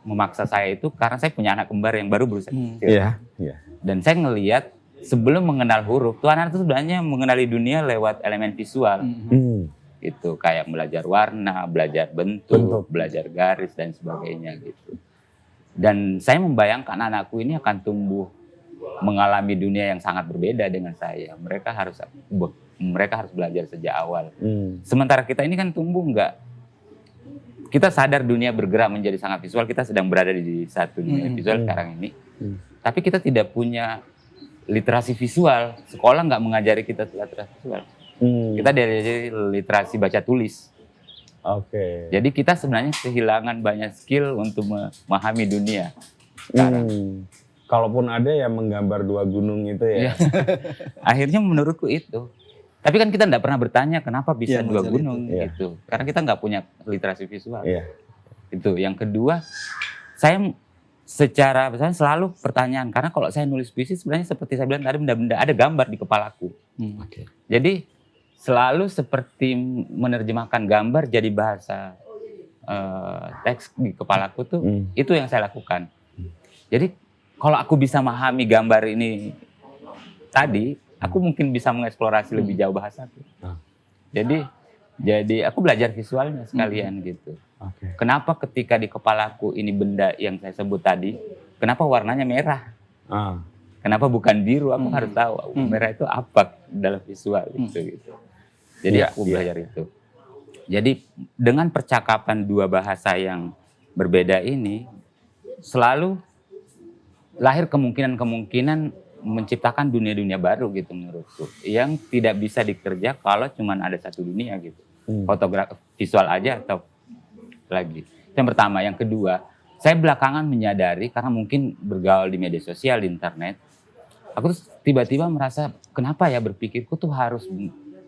memaksa saya itu karena saya punya anak kembar yang baru berusia kecil. Iya. Dan saya ngelihat sebelum mengenal huruf, tuh anak itu sebenarnya mengenali dunia lewat elemen visual. Gitu, kayak belajar warna, belajar bentuk, belajar garis dan sebagainya gitu. Dan saya membayangkan anakku ini akan tumbuh mengalami dunia yang sangat berbeda dengan saya. Mereka harus belajar sejak awal. Sementara kita ini kan tumbuh kita sadar dunia bergerak menjadi sangat visual, kita sedang berada di satu dunia visual sekarang ini. Tapi kita tidak punya literasi visual. Sekolah nggak mengajari kita literasi visual. Kita diajari literasi baca tulis. Jadi kita sebenarnya kehilangan banyak skill untuk memahami dunia sekarang. Kalaupun ada yang menggambar 2 gunung itu ya. Akhirnya menurutku itu. Tapi kan kita nggak pernah bertanya kenapa bisa 2 gunung gitu. Karena kita nggak punya literasi visual. Itu. Yang kedua, saya secara misalnya selalu pertanyaan. Karena kalau saya nulis puisi sebenarnya seperti saya bilang tadi benda-benda ada gambar di kepalaku. Jadi selalu seperti menerjemahkan gambar jadi bahasa teks di kepalaku tuh itu yang saya lakukan. Jadi kalau aku bisa memahami gambar ini tadi, aku mungkin bisa mengeksplorasi lebih jauh bahasaku. Jadi aku belajar visualnya sekalian gitu. Kenapa ketika di kepalaku ini benda yang saya sebut tadi, kenapa warnanya merah? Kenapa bukan biru? Aku harus tahu merah itu apa dalam visual gitu. Jadi aku belajar itu. Jadi dengan percakapan 2 bahasa yang berbeda ini, selalu lahir kemungkinan menciptakan dunia-dunia baru gitu menurutku. Yang tidak bisa dikerja kalau cuma ada satu dunia gitu. Fotografi visual aja atau lagi. Itu yang pertama. Yang kedua, saya belakangan menyadari karena mungkin bergaul di media sosial, di internet. Aku tuh tiba-tiba merasa kenapa ya berpikirku tuh harus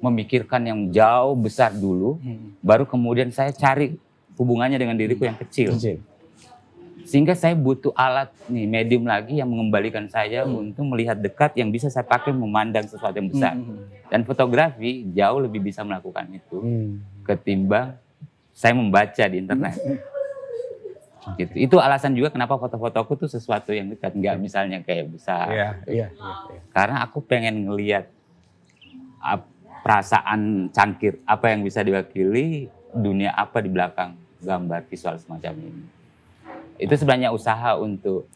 memikirkan yang jauh besar dulu. Baru kemudian saya cari hubungannya dengan diriku yang kecil. Sehingga saya butuh alat medium lagi yang mengembalikan saya untuk melihat dekat yang bisa saya pakai memandang sesuatu yang besar. Dan fotografi jauh lebih bisa melakukan itu ketimbang saya membaca di internet. Gitu. Itu alasan juga kenapa foto-fotoku tuh sesuatu yang dekat, nggak misalnya kayak besar. Karena aku pengen ngelihat perasaan cangkir apa yang bisa diwakili, dunia apa di belakang gambar visual semacam ini. Itu sebenarnya usaha untuk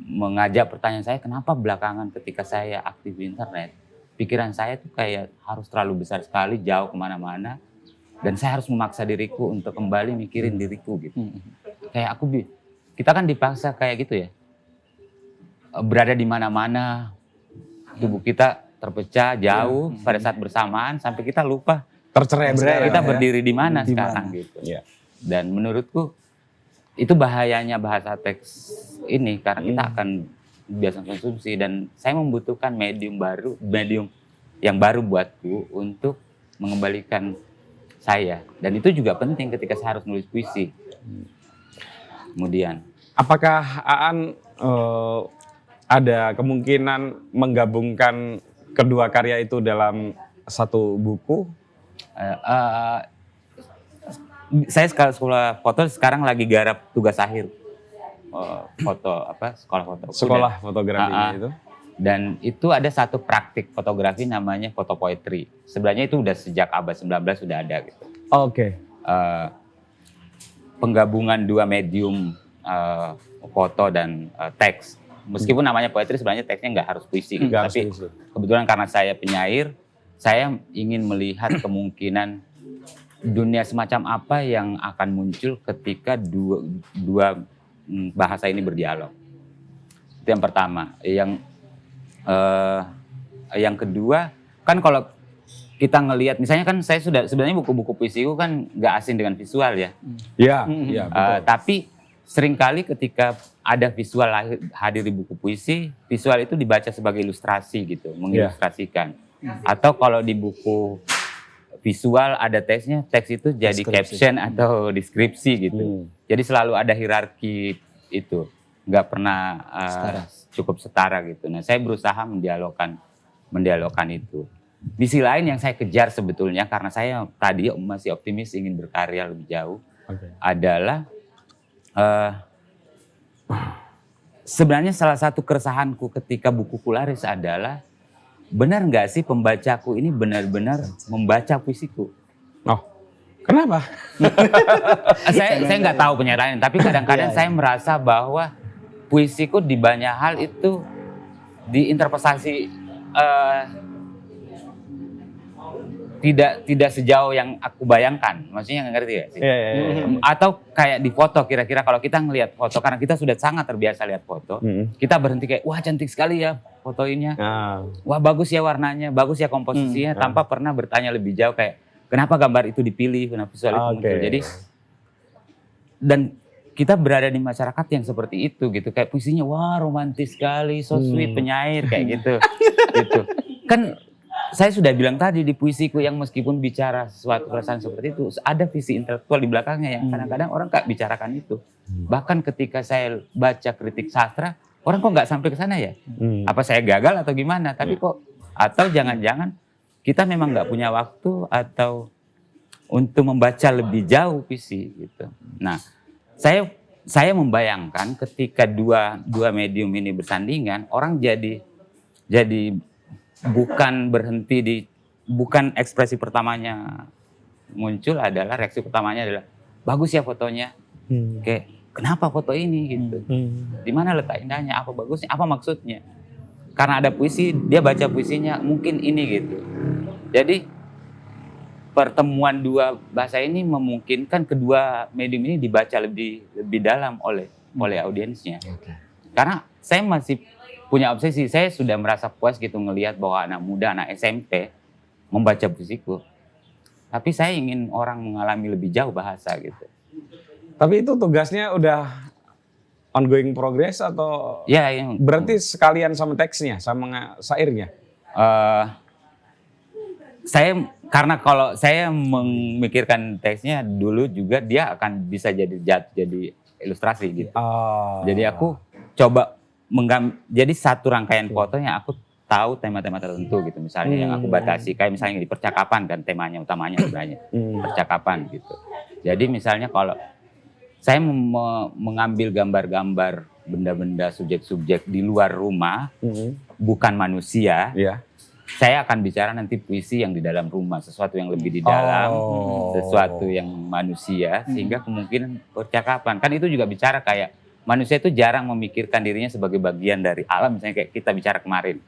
mengajak pertanyaan saya, kenapa belakangan ketika saya aktif di internet, pikiran saya tuh kayak harus terlalu besar sekali, jauh kemana-mana, dan saya harus memaksa diriku untuk kembali mikirin diriku gitu. Kayak kita kan dipaksa kayak gitu ya, berada di mana-mana, tubuh kita terpecah jauh pada saat bersamaan sampai kita lupa tercerai-berai kita berdiri di mana sekarang gitu. Dan menurutku itu bahayanya bahasa teks ini karena kita akan biasa konsumsi dan saya membutuhkan medium yang baru buatku untuk mengembalikan saya, dan itu juga penting ketika saya harus nulis puisi. Kemudian apakah Aan ada kemungkinan menggabungkan kedua karya itu dalam satu buku? Saya sekolah foto sekarang lagi garap tugas akhir sekolah fotografi itu. Dan itu ada satu praktik fotografi namanya foto poetry. Sebenarnya itu udah sejak abad 19 sudah ada gitu. Penggabungan 2 medium foto dan teks. Meskipun namanya poetry sebenarnya teksnya nggak harus puisi gitu. Tapi kebetulan karena saya penyair, saya ingin melihat kemungkinan dunia semacam apa yang akan muncul ketika dua bahasa ini berdialog. Itu yang pertama. Yang kedua, kan kalau kita ngelihat, misalnya kan saya sudah sebenarnya buku-buku puisiku kan nggak asing dengan visual ya. Iya, iya betul. Tapi seringkali ketika ada visual hadir di buku puisi, visual itu dibaca sebagai ilustrasi gitu, mengilustrasikan. Atau kalau di buku visual ada teksnya, teks itu jadi caption atau deskripsi gitu. Jadi selalu ada hierarki itu, nggak pernah cukup setara gitu. Nah, saya berusaha mendialogkan itu. Di sisi lain yang saya kejar sebetulnya, karena saya tadi masih optimis ingin berkarya lebih jauh, adalah sebenarnya salah satu keresahanku ketika bukuku laris adalah, benar nggak sih pembacaku ini benar-benar membaca puisiku? Oh, kenapa? saya nggak tahu penyataannya, tapi kadang-kadang saya merasa bahwa puisiku di banyak hal itu diinterpretasi tidak sejauh yang aku bayangkan, maksudnya nggak ngerti ya sih? Atau kayak di foto, kira-kira kalau kita ngelihat foto, karena kita sudah sangat terbiasa lihat foto, kita berhenti kayak, wah cantik sekali ya fotonya, wah bagus ya warnanya, bagus ya komposisinya, tanpa pernah bertanya lebih jauh kayak, kenapa gambar itu dipilih, kenapa visual itu muncul. Jadi, dan kita berada di masyarakat yang seperti itu gitu, kayak puisinya wah romantis sekali, so sweet, penyair kayak gitu, gitu. Kan saya sudah bilang tadi di puisiku yang meskipun bicara sesuatu perasaan seperti itu, ada visi intelektual di belakangnya yang kadang-kadang orang nggak bicarakan itu. Bahkan ketika saya baca kritik sastra, orang kok nggak sampai ke sana ya? Apa saya gagal atau gimana? Tapi kok, atau jangan-jangan kita memang nggak punya waktu atau untuk membaca lebih jauh puisi gitu. Nah, saya membayangkan ketika dua medium ini bersandingan, orang jadi bukan berhenti bukan ekspresi pertamanya muncul adalah, reaksi pertamanya adalah bagus ya fotonya, kayak kenapa foto ini gitu, di mana letak indahnya, apa bagusnya, apa maksudnya, karena ada puisi dia baca puisinya mungkin ini gitu. Jadi pertemuan dua bahasa ini memungkinkan kedua medium ini dibaca lebih dalam oleh audiensnya. Karena saya masih punya obsesi, saya sudah merasa puas gitu ngelihat bahwa anak muda, anak SMP membaca puisiku. Tapi saya ingin orang mengalami lebih jauh bahasa gitu. Tapi itu tugasnya udah ongoing progress atau ya, berarti sekalian sama teksnya, sama syairnya? Karena kalau saya memikirkan teksnya dulu juga dia akan bisa jadi ilustrasi gitu. Jadi aku coba jadi satu rangkaian foto yang aku tahu tema-tema tertentu gitu, misalnya yang aku batasi, kayak misalnya di percakapan kan temanya utamanya sebenarnya percakapan gitu. Jadi misalnya kalau saya mengambil gambar-gambar benda-benda subjek-subjek di luar rumah, bukan manusia, saya akan bicara nanti puisi yang di dalam rumah, sesuatu yang lebih di dalam, sesuatu yang manusia, sehingga kemungkinan percakapan kan itu juga bicara kayak manusia itu jarang memikirkan dirinya sebagai bagian dari alam, misalnya kayak kita bicara kemarin.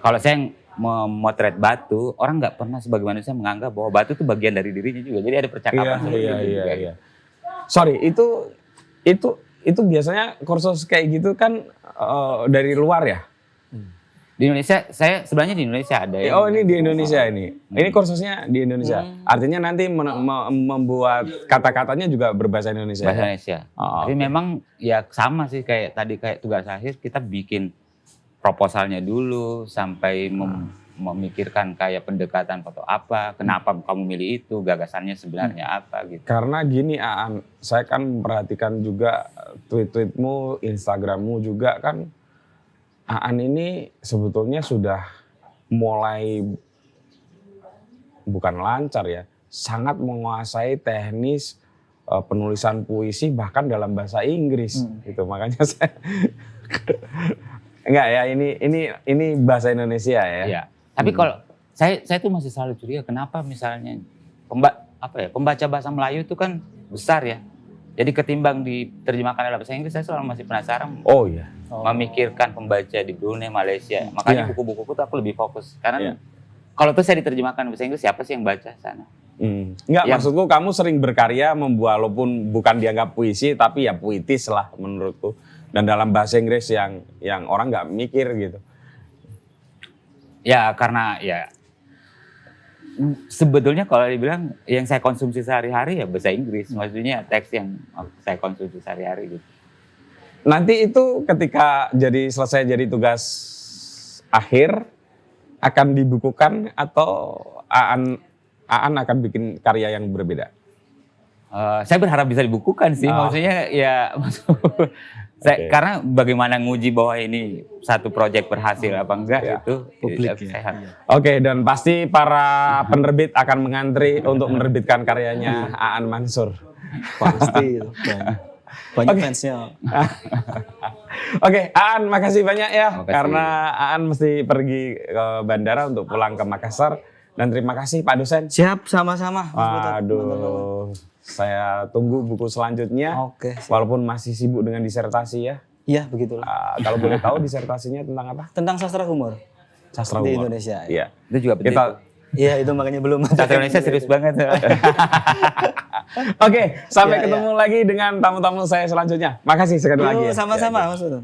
Kalau saya memotret batu, orang nggak pernah sebagai manusia menganggap bahwa batu itu bagian dari dirinya juga. Jadi ada percakapan seperti itu juga. Iya. Sorry, itu biasanya kursus kayak gitu kan dari luar ya? Di Indonesia, saya sebenarnya di Indonesia ada. Ini di Indonesia ini. Ini kursusnya di Indonesia. Artinya nanti membuat kata-katanya juga berbahasa Indonesia. Bahasa Indonesia. Tapi memang ya sama sih kayak tadi, kayak tugas akhir kita bikin proposalnya dulu sampai memikirkan kayak pendekatan foto apa, kenapa kamu milih itu, gagasannya sebenarnya apa gitu. Karena gini Aan, saya kan perhatikan juga tweet-tweetmu, Instagrammu juga kan, Aan ini sebetulnya sudah mulai bukan lancar ya, sangat menguasai teknis penulisan puisi bahkan dalam bahasa Inggris gitu. Makanya saya enggak ya, ini bahasa Indonesia ya. Iya. Tapi kalau saya tuh masih selalu curiga kenapa misalnya pembaca bahasa Melayu itu kan besar ya. Jadi ketimbang diterjemahkan dalam bahasa Inggris, saya selalu masih penasaran. Memikirkan pembaca di Brunei, Malaysia. Makanya buku-bukuku tuh aku lebih fokus. Karena kalau tuh saya diterjemahkan bahasa Inggris, siapa sih yang baca sana? Enggak, maksudku kamu sering berkarya membuat, walaupun bukan dianggap puisi, tapi ya puitis lah menurutku. Dan dalam bahasa Inggris yang orang nggak mikir gitu. Ya karena ya Sebetulnya kalau dibilang yang saya konsumsi sehari-hari ya bahasa Inggris. Maksudnya teks yang saya konsumsi sehari-hari gitu. Nanti itu ketika selesai jadi tugas akhir akan dibukukan atau Aan akan bikin karya yang berbeda? Saya berharap bisa dibukukan sih. Maksudnya ya karena bagaimana nguji bahwa ini satu proyek berhasil apa enggak itu publik sehat. Oke, dan pasti para penerbit akan mengantri untuk menerbitkan karyanya Aan Mansur. Pasti itu. Banyak fansnya. Oke, Aan makasih banyak ya. Makasih. Karena Aan mesti pergi ke bandara untuk pulang ke Makassar. Dan terima kasih Pak dosen. Siap, sama-sama. Waduh, saya tunggu buku selanjutnya. Oke. Walaupun masih sibuk dengan disertasi ya. Iya, begitulah. Kalau boleh tahu disertasinya tentang apa? Tentang sastra humor Sastra di humor. Indonesia. Iya. Itu juga penting. Iya, itu makanya belum. Sastra Indonesia serius banget. Oke, sampai Ya, ketemu lagi dengan tamu-tamu saya selanjutnya. Makasih sekali lagi ya. Sama-sama, Mas Udon.